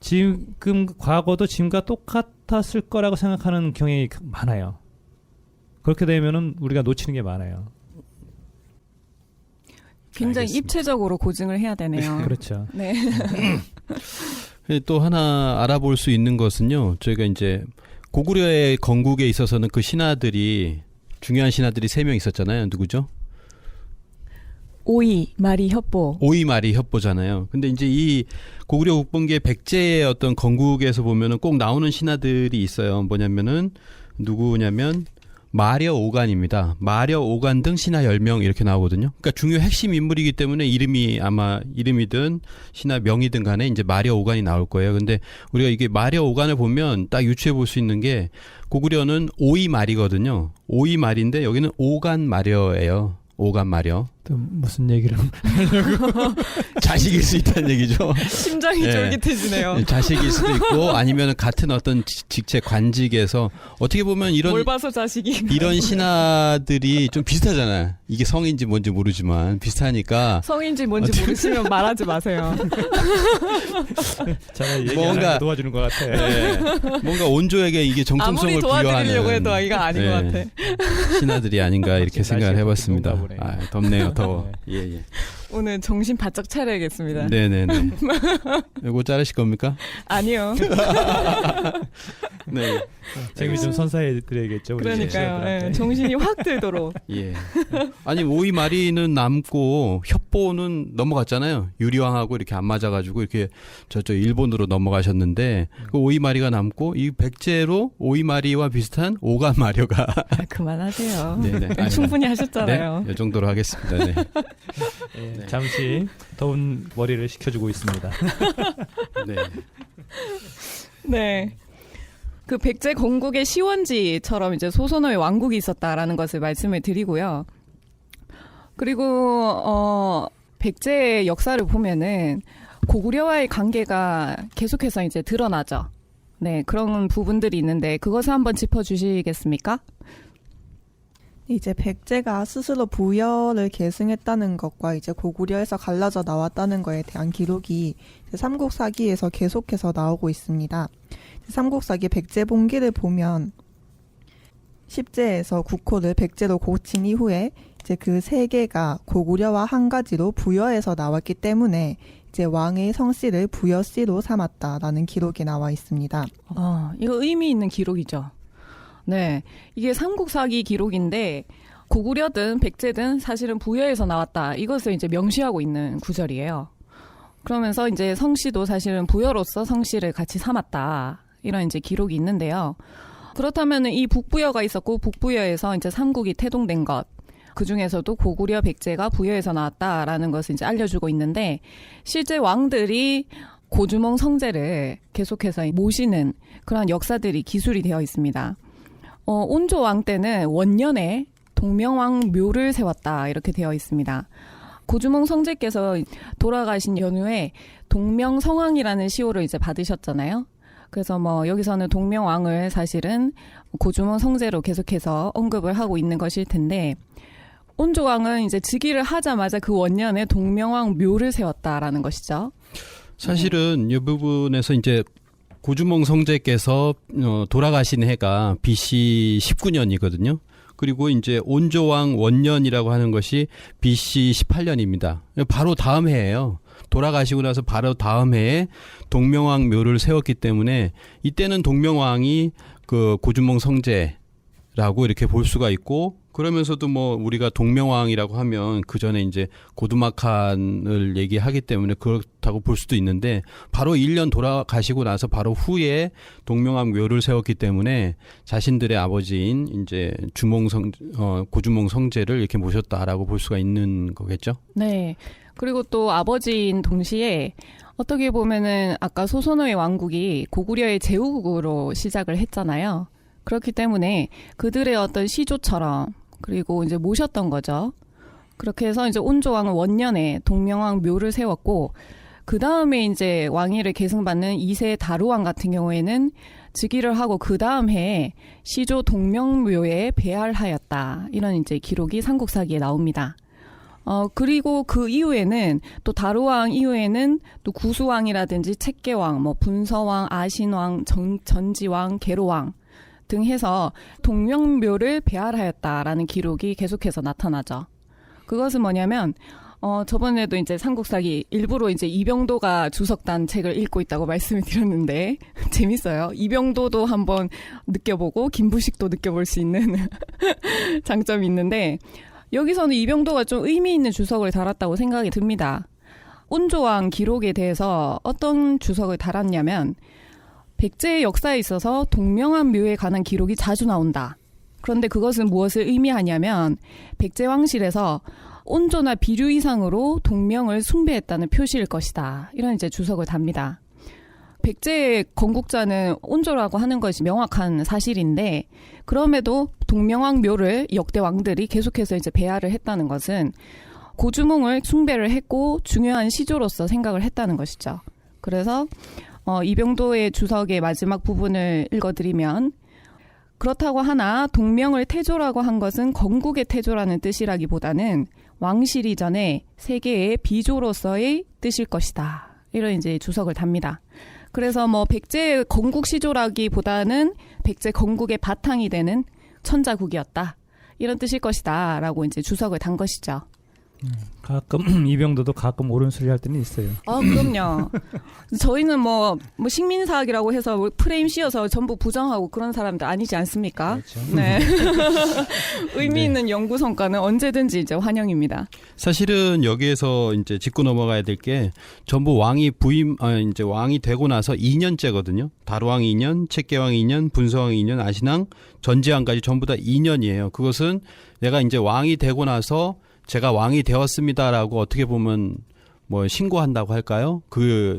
지금 과거도 지금과 똑같았을 거라고 생각하는 경향이 많아요. 그렇게 되면은 우리가 놓치는 게 많아요. 굉장히 알겠습니다. 입체적으로 고증을 해야 되네요. 그렇죠. 네. 또 하나 알아볼 수 있는 것은요, 저희가 이제 고구려의 건국에 있어서는 그 신하들이, 중요한 신하들이 3명 있었잖아요. 누구죠? 오이, 마리, 협보. 오이말이 협보잖아요. 근데 이제 이 고구려 국본기의 백제의 어떤 건국에서 보면은 꼭 나오는 신하들이 있어요. 뭐냐면은 누구냐면 마려 오간입니다. 마려 오간 등 신하 10명 이렇게 나오거든요. 그러니까 중요 핵심 인물이기 때문에 이름이 아마 이름이든 신하 명이든 간에 이제 마려 오간이 나올 거예요. 근데 우리가 이게 마려 오간을 보면 딱 유추해 볼 수 있는 게 고구려는 오이말이거든요. 오이말인데 여기는 오간 마려예요. 오간 마려. 또 무슨 얘기를 자식일 수 있다는 얘기죠. 심장이 네. 쫄깃해지네요. 자식일 수도 있고 아니면 같은 어떤 직책 관직에서 어떻게 보면 뭘 봐서 자식이. 이런 신하들이 좀 비슷하잖아요. 이게 성인지 뭔지 모르지만 비슷하니까 성인지 뭔지 모르시면 말하지 마세요. 제가 얘기하는 뭔가- 거 도와주는 것 같아. 네, 뭔가 온조에게 이게 정통성을 아무리 도와드리려고 부여하는 해도 이가 아닌 것 같아. 신하들이 아닌가 이렇게 생각을 해봤습니다. 더운가 보네. 아, 덥네요, 더워. 예, 예. 오늘 정신 바짝 차려야겠습니다. 네네네. 이거 자르실 겁니까? 아니요. 네. 재미 좀 선사해드려야겠죠. 우리 그러니까요. 시청자들한테. 예, 정신이 확 들도록. 예. 아니 오이마리는 남고 협보는 넘어갔잖아요. 유리왕하고 이렇게 안 맞아가지고 이렇게 저쪽 일본으로 넘어가셨는데 그 오이마리가 남고 이 백제로 오이마리와 비슷한 오간마려가 그만하세요. 네네. 충분히 하셨잖아요. 네, 이 정도로 하겠습니다. 네. 예. 네. 잠시 더운 머리를 식혀주고 있습니다. 네. 네. 그 백제 건국의 시원지처럼 이제 소선호의 왕국이 있었다라는 것을 말씀을 드리고요. 그리고 백제의 역사를 보면은 고구려와의 관계가 계속해서 이제 드러나죠. 네, 그런 부분들이 있는데 그것을 한번 짚어주시겠습니까? 이제 백제가 스스로 부여를 계승했다는 것과 이제 고구려에서 갈라져 나왔다는 것에 대한 기록이 이제 삼국사기에서 계속해서 나오고 있습니다. 삼국사기 백제봉기를 보면 10제에서 9호를 백제로 고친 이후에 이제 그 세 개가 고구려와 한 가지로 부여해서 나왔기 때문에 이제 왕의 성씨를 부여씨로 삼았다라는 기록이 나와 있습니다. 이거 의미 있는 기록이죠. 네, 이게 삼국사기 기록인데 고구려든 백제든 사실은 부여에서 나왔다. 이것을 이제 명시하고 있는 구절이에요. 그러면서 이제 성씨도 사실은 부여로서 성씨를 같이 삼았다. 이런 이제 기록이 있는데요. 그렇다면 이 북부여가 있었고 북부여에서 이제 삼국이 태동된 것. 그 중에서도 고구려 백제가 부여에서 나왔다라는 것을 이제 알려주고 있는데 실제 왕들이 고주몽 성제를 계속해서 모시는 그런 역사들이 기술이 되어 있습니다. 온조왕 때는 원년에 동명왕 묘를 세웠다 이렇게 되어 있습니다. 고주몽 성제께서 돌아가신 연후에 동명성왕이라는 시호를 이제 받으셨잖아요. 그래서 뭐 여기서는 동명왕을 사실은 고주몽 성제로 계속해서 언급을 하고 있는 것일 텐데 온조왕은 이제 즉위를 하자마자 그 원년에 동명왕 묘를 세웠다라는 것이죠. 사실은 이 부분에서 이제 고주몽 성제께서 돌아가신 해가 BC 19년이거든요. 그리고 이제 온조왕 원년이라고 하는 것이 BC 18년입니다. 바로 다음 해예요. 돌아가시고 나서 바로 다음 해에 동명왕 묘를 세웠기 때문에 이때는 동명왕이 그 고주몽 성제라고 이렇게 볼 수가 있고 그러면서도 뭐 우리가 동명왕이라고 하면 그 전에 이제 고두막한을 얘기하기 때문에 그렇다고 볼 수도 있는데 바로 1년 돌아가시고 나서 바로 후에 동명왕 묘를 세웠기 때문에 자신들의 아버지인 이제 고주몽 성제를 이렇게 모셨다라고 볼 수가 있는 거겠죠. 네. 그리고 또 아버지인 동시에 어떻게 보면은 아까 소선호의 왕국이 고구려의 제후국으로 시작을 했잖아요. 그렇기 때문에 그들의 어떤 시조처럼 그리고 이제 모셨던 거죠. 그렇게 해서 이제 온조왕은 원년에 동명왕 묘를 세웠고 그 다음에 이제 왕위를 계승받는 2세 다루왕 같은 경우에는 즉위를 하고 그 다음 해에 시조 동명묘에 배할하였다. 이런 이제 기록이 삼국사기에 나옵니다. 그리고 그 이후에는 또 다루왕 이후에는 또 구수왕이라든지 책계왕, 뭐 분서왕, 아신왕, 전지왕, 계로왕 등 해서 동명묘를 배할하였다라는 기록이 계속해서 나타나죠. 그것은 뭐냐면 저번에도 이제 삼국사기 일부러 이제 이병도가 주석단 책을 읽고 있다고 말씀을 드렸는데 재밌어요. 이병도도 한번 느껴보고 김부식도 느껴볼 수 있는 장점이 있는데 여기서는 이병도가 좀 의미 있는 주석을 달았다고 생각이 듭니다. 온조왕 기록에 대해서 어떤 주석을 달았냐면 백제의 역사에 있어서 동명왕 묘에 관한 기록이 자주 나온다. 그런데 그것은 무엇을 의미하냐면 백제 왕실에서 온조나 비류 이상으로 동명을 숭배했다는 표시일 것이다. 이런 이제 주석을 답니다. 백제의 건국자는 온조라고 하는 것이 명확한 사실인데 그럼에도 동명왕 묘를 역대 왕들이 계속해서 이제 배할을 했다는 것은 고주몽을 숭배를 했고 중요한 시조로서 생각을 했다는 것이죠. 그래서 이병도의 주석의 마지막 부분을 읽어드리면 그렇다고 하나 동명을 태조라고 한 것은 건국의 태조라는 뜻이라기보다는 왕실 이전에 세계의 비조로서의 뜻일 것이다. 이런 이제 주석을 답니다. 그래서 뭐 백제 건국 시조라기보다는 백제 건국의 바탕이 되는 천자국이었다. 이런 뜻일 것이다라고 이제 주석을 단 것이죠. 가끔 이병도도 가끔 옳은 소리 할 때는 있어요. 그럼요. 저희는 뭐 식민사학이라고 해서 뭐 프레임 씌워서 전부 부정하고 그런 사람들 아니지 않습니까? 그렇죠. 네. 의미 있는 연구 성과는 언제든지 이제 환영입니다. 사실은 여기에서 이제 짚고 넘어가야 될 게 전부 왕이 이제 왕이 되고 나서 2년째거든요. 다루왕 2년, 책계왕 2년, 분서왕 2년, 아신왕, 전지왕까지 전부 다 2년이에요. 그것은 내가 이제 왕이 되고 나서 제가 왕이 되었습니다라고 어떻게 보면 뭐 신고한다고 할까요?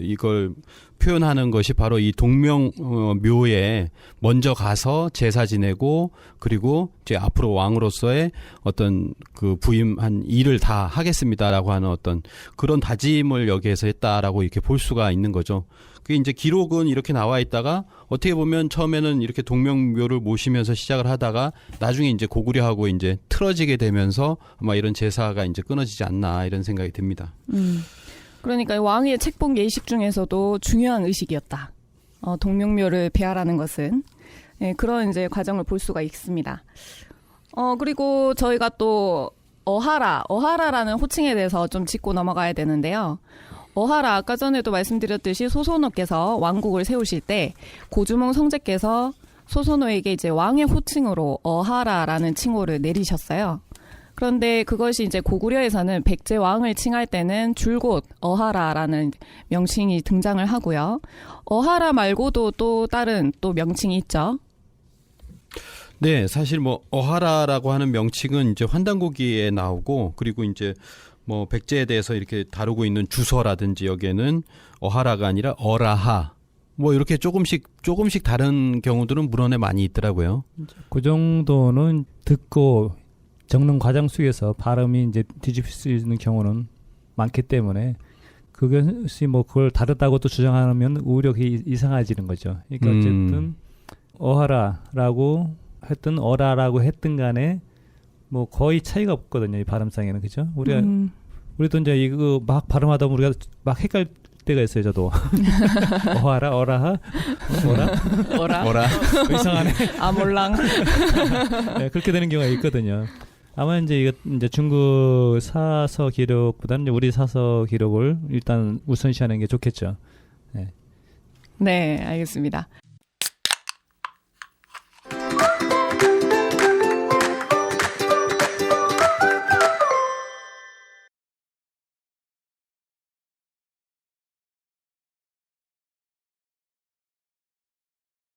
이걸 표현하는 것이 바로 이 동명묘에 먼저 가서 제사 지내고 그리고 이제 앞으로 왕으로서의 어떤 그 부임한 일을 다 하겠습니다라고 하는 어떤 그런 다짐을 여기에서 했다라고 이렇게 볼 수가 있는 거죠. 그게 이제 기록은 이렇게 나와 있다가 어떻게 보면 처음에는 이렇게 동명묘를 모시면서 시작을 하다가 나중에 이제 고구려하고 이제 틀어지게 되면서 아마 이런 제사가 이제 끊어지지 않나 이런 생각이 듭니다. 그러니까 왕의 책봉 예식 중에서도 중요한 의식이었다. 동명묘를 배하라는 것은 그런 이제 과정을 볼 수가 있습니다. 그리고 저희가 또 어하라라는 호칭에 대해서 좀 짚고 넘어가야 되는데요. 어하라 아까 전에도 말씀드렸듯이 소선호께서 왕국을 세우실 때 고주몽 성제께서 소선호에게 이제 왕의 호칭으로 어하라라는 칭호를 내리셨어요. 그런데 그것이 이제 고구려에서는 백제 왕을 칭할 때는 줄곧 어하라라는 명칭이 등장을 하고요. 어하라 말고도 또 다른 또 명칭이 있죠. 네, 사실 뭐 어하라라고 하는 명칭은 이제 환단고기에 나오고 그리고 이제 뭐 백제에 대해서 이렇게 다루고 있는 주서라든지 여기에는 어하라가 아니라 어라하 뭐 이렇게 조금씩 다른 경우들은 물론에 많이 있더라고요. 그 정도는 듣고 적는 과정 속에서 발음이 이제 뒤집힐 수 있는 경우는 많기 때문에 그것이 뭐 그걸 다르다고 또 주장하면 오히려 그게 이상해지는 거죠. 그러니까 어쨌든 어하라라고 했든 어라라고 했든 간에 뭐 거의 차이가 없거든요. 이 발음상에는. 그죠? 우리도 이제 이거 막 발음하다 보면 우리가 막 헷갈릴 때가 있어요. 저도. 어하라, 어라하, 어라? 이상하네. 아몰랑. 네, 그렇게 되는 경우가 있거든요. 아마 이제 이거 이제 중국 사서 기록보다는 이제 우리 사서 기록을 일단 우선시하는 게 좋겠죠. 네, 알겠습니다.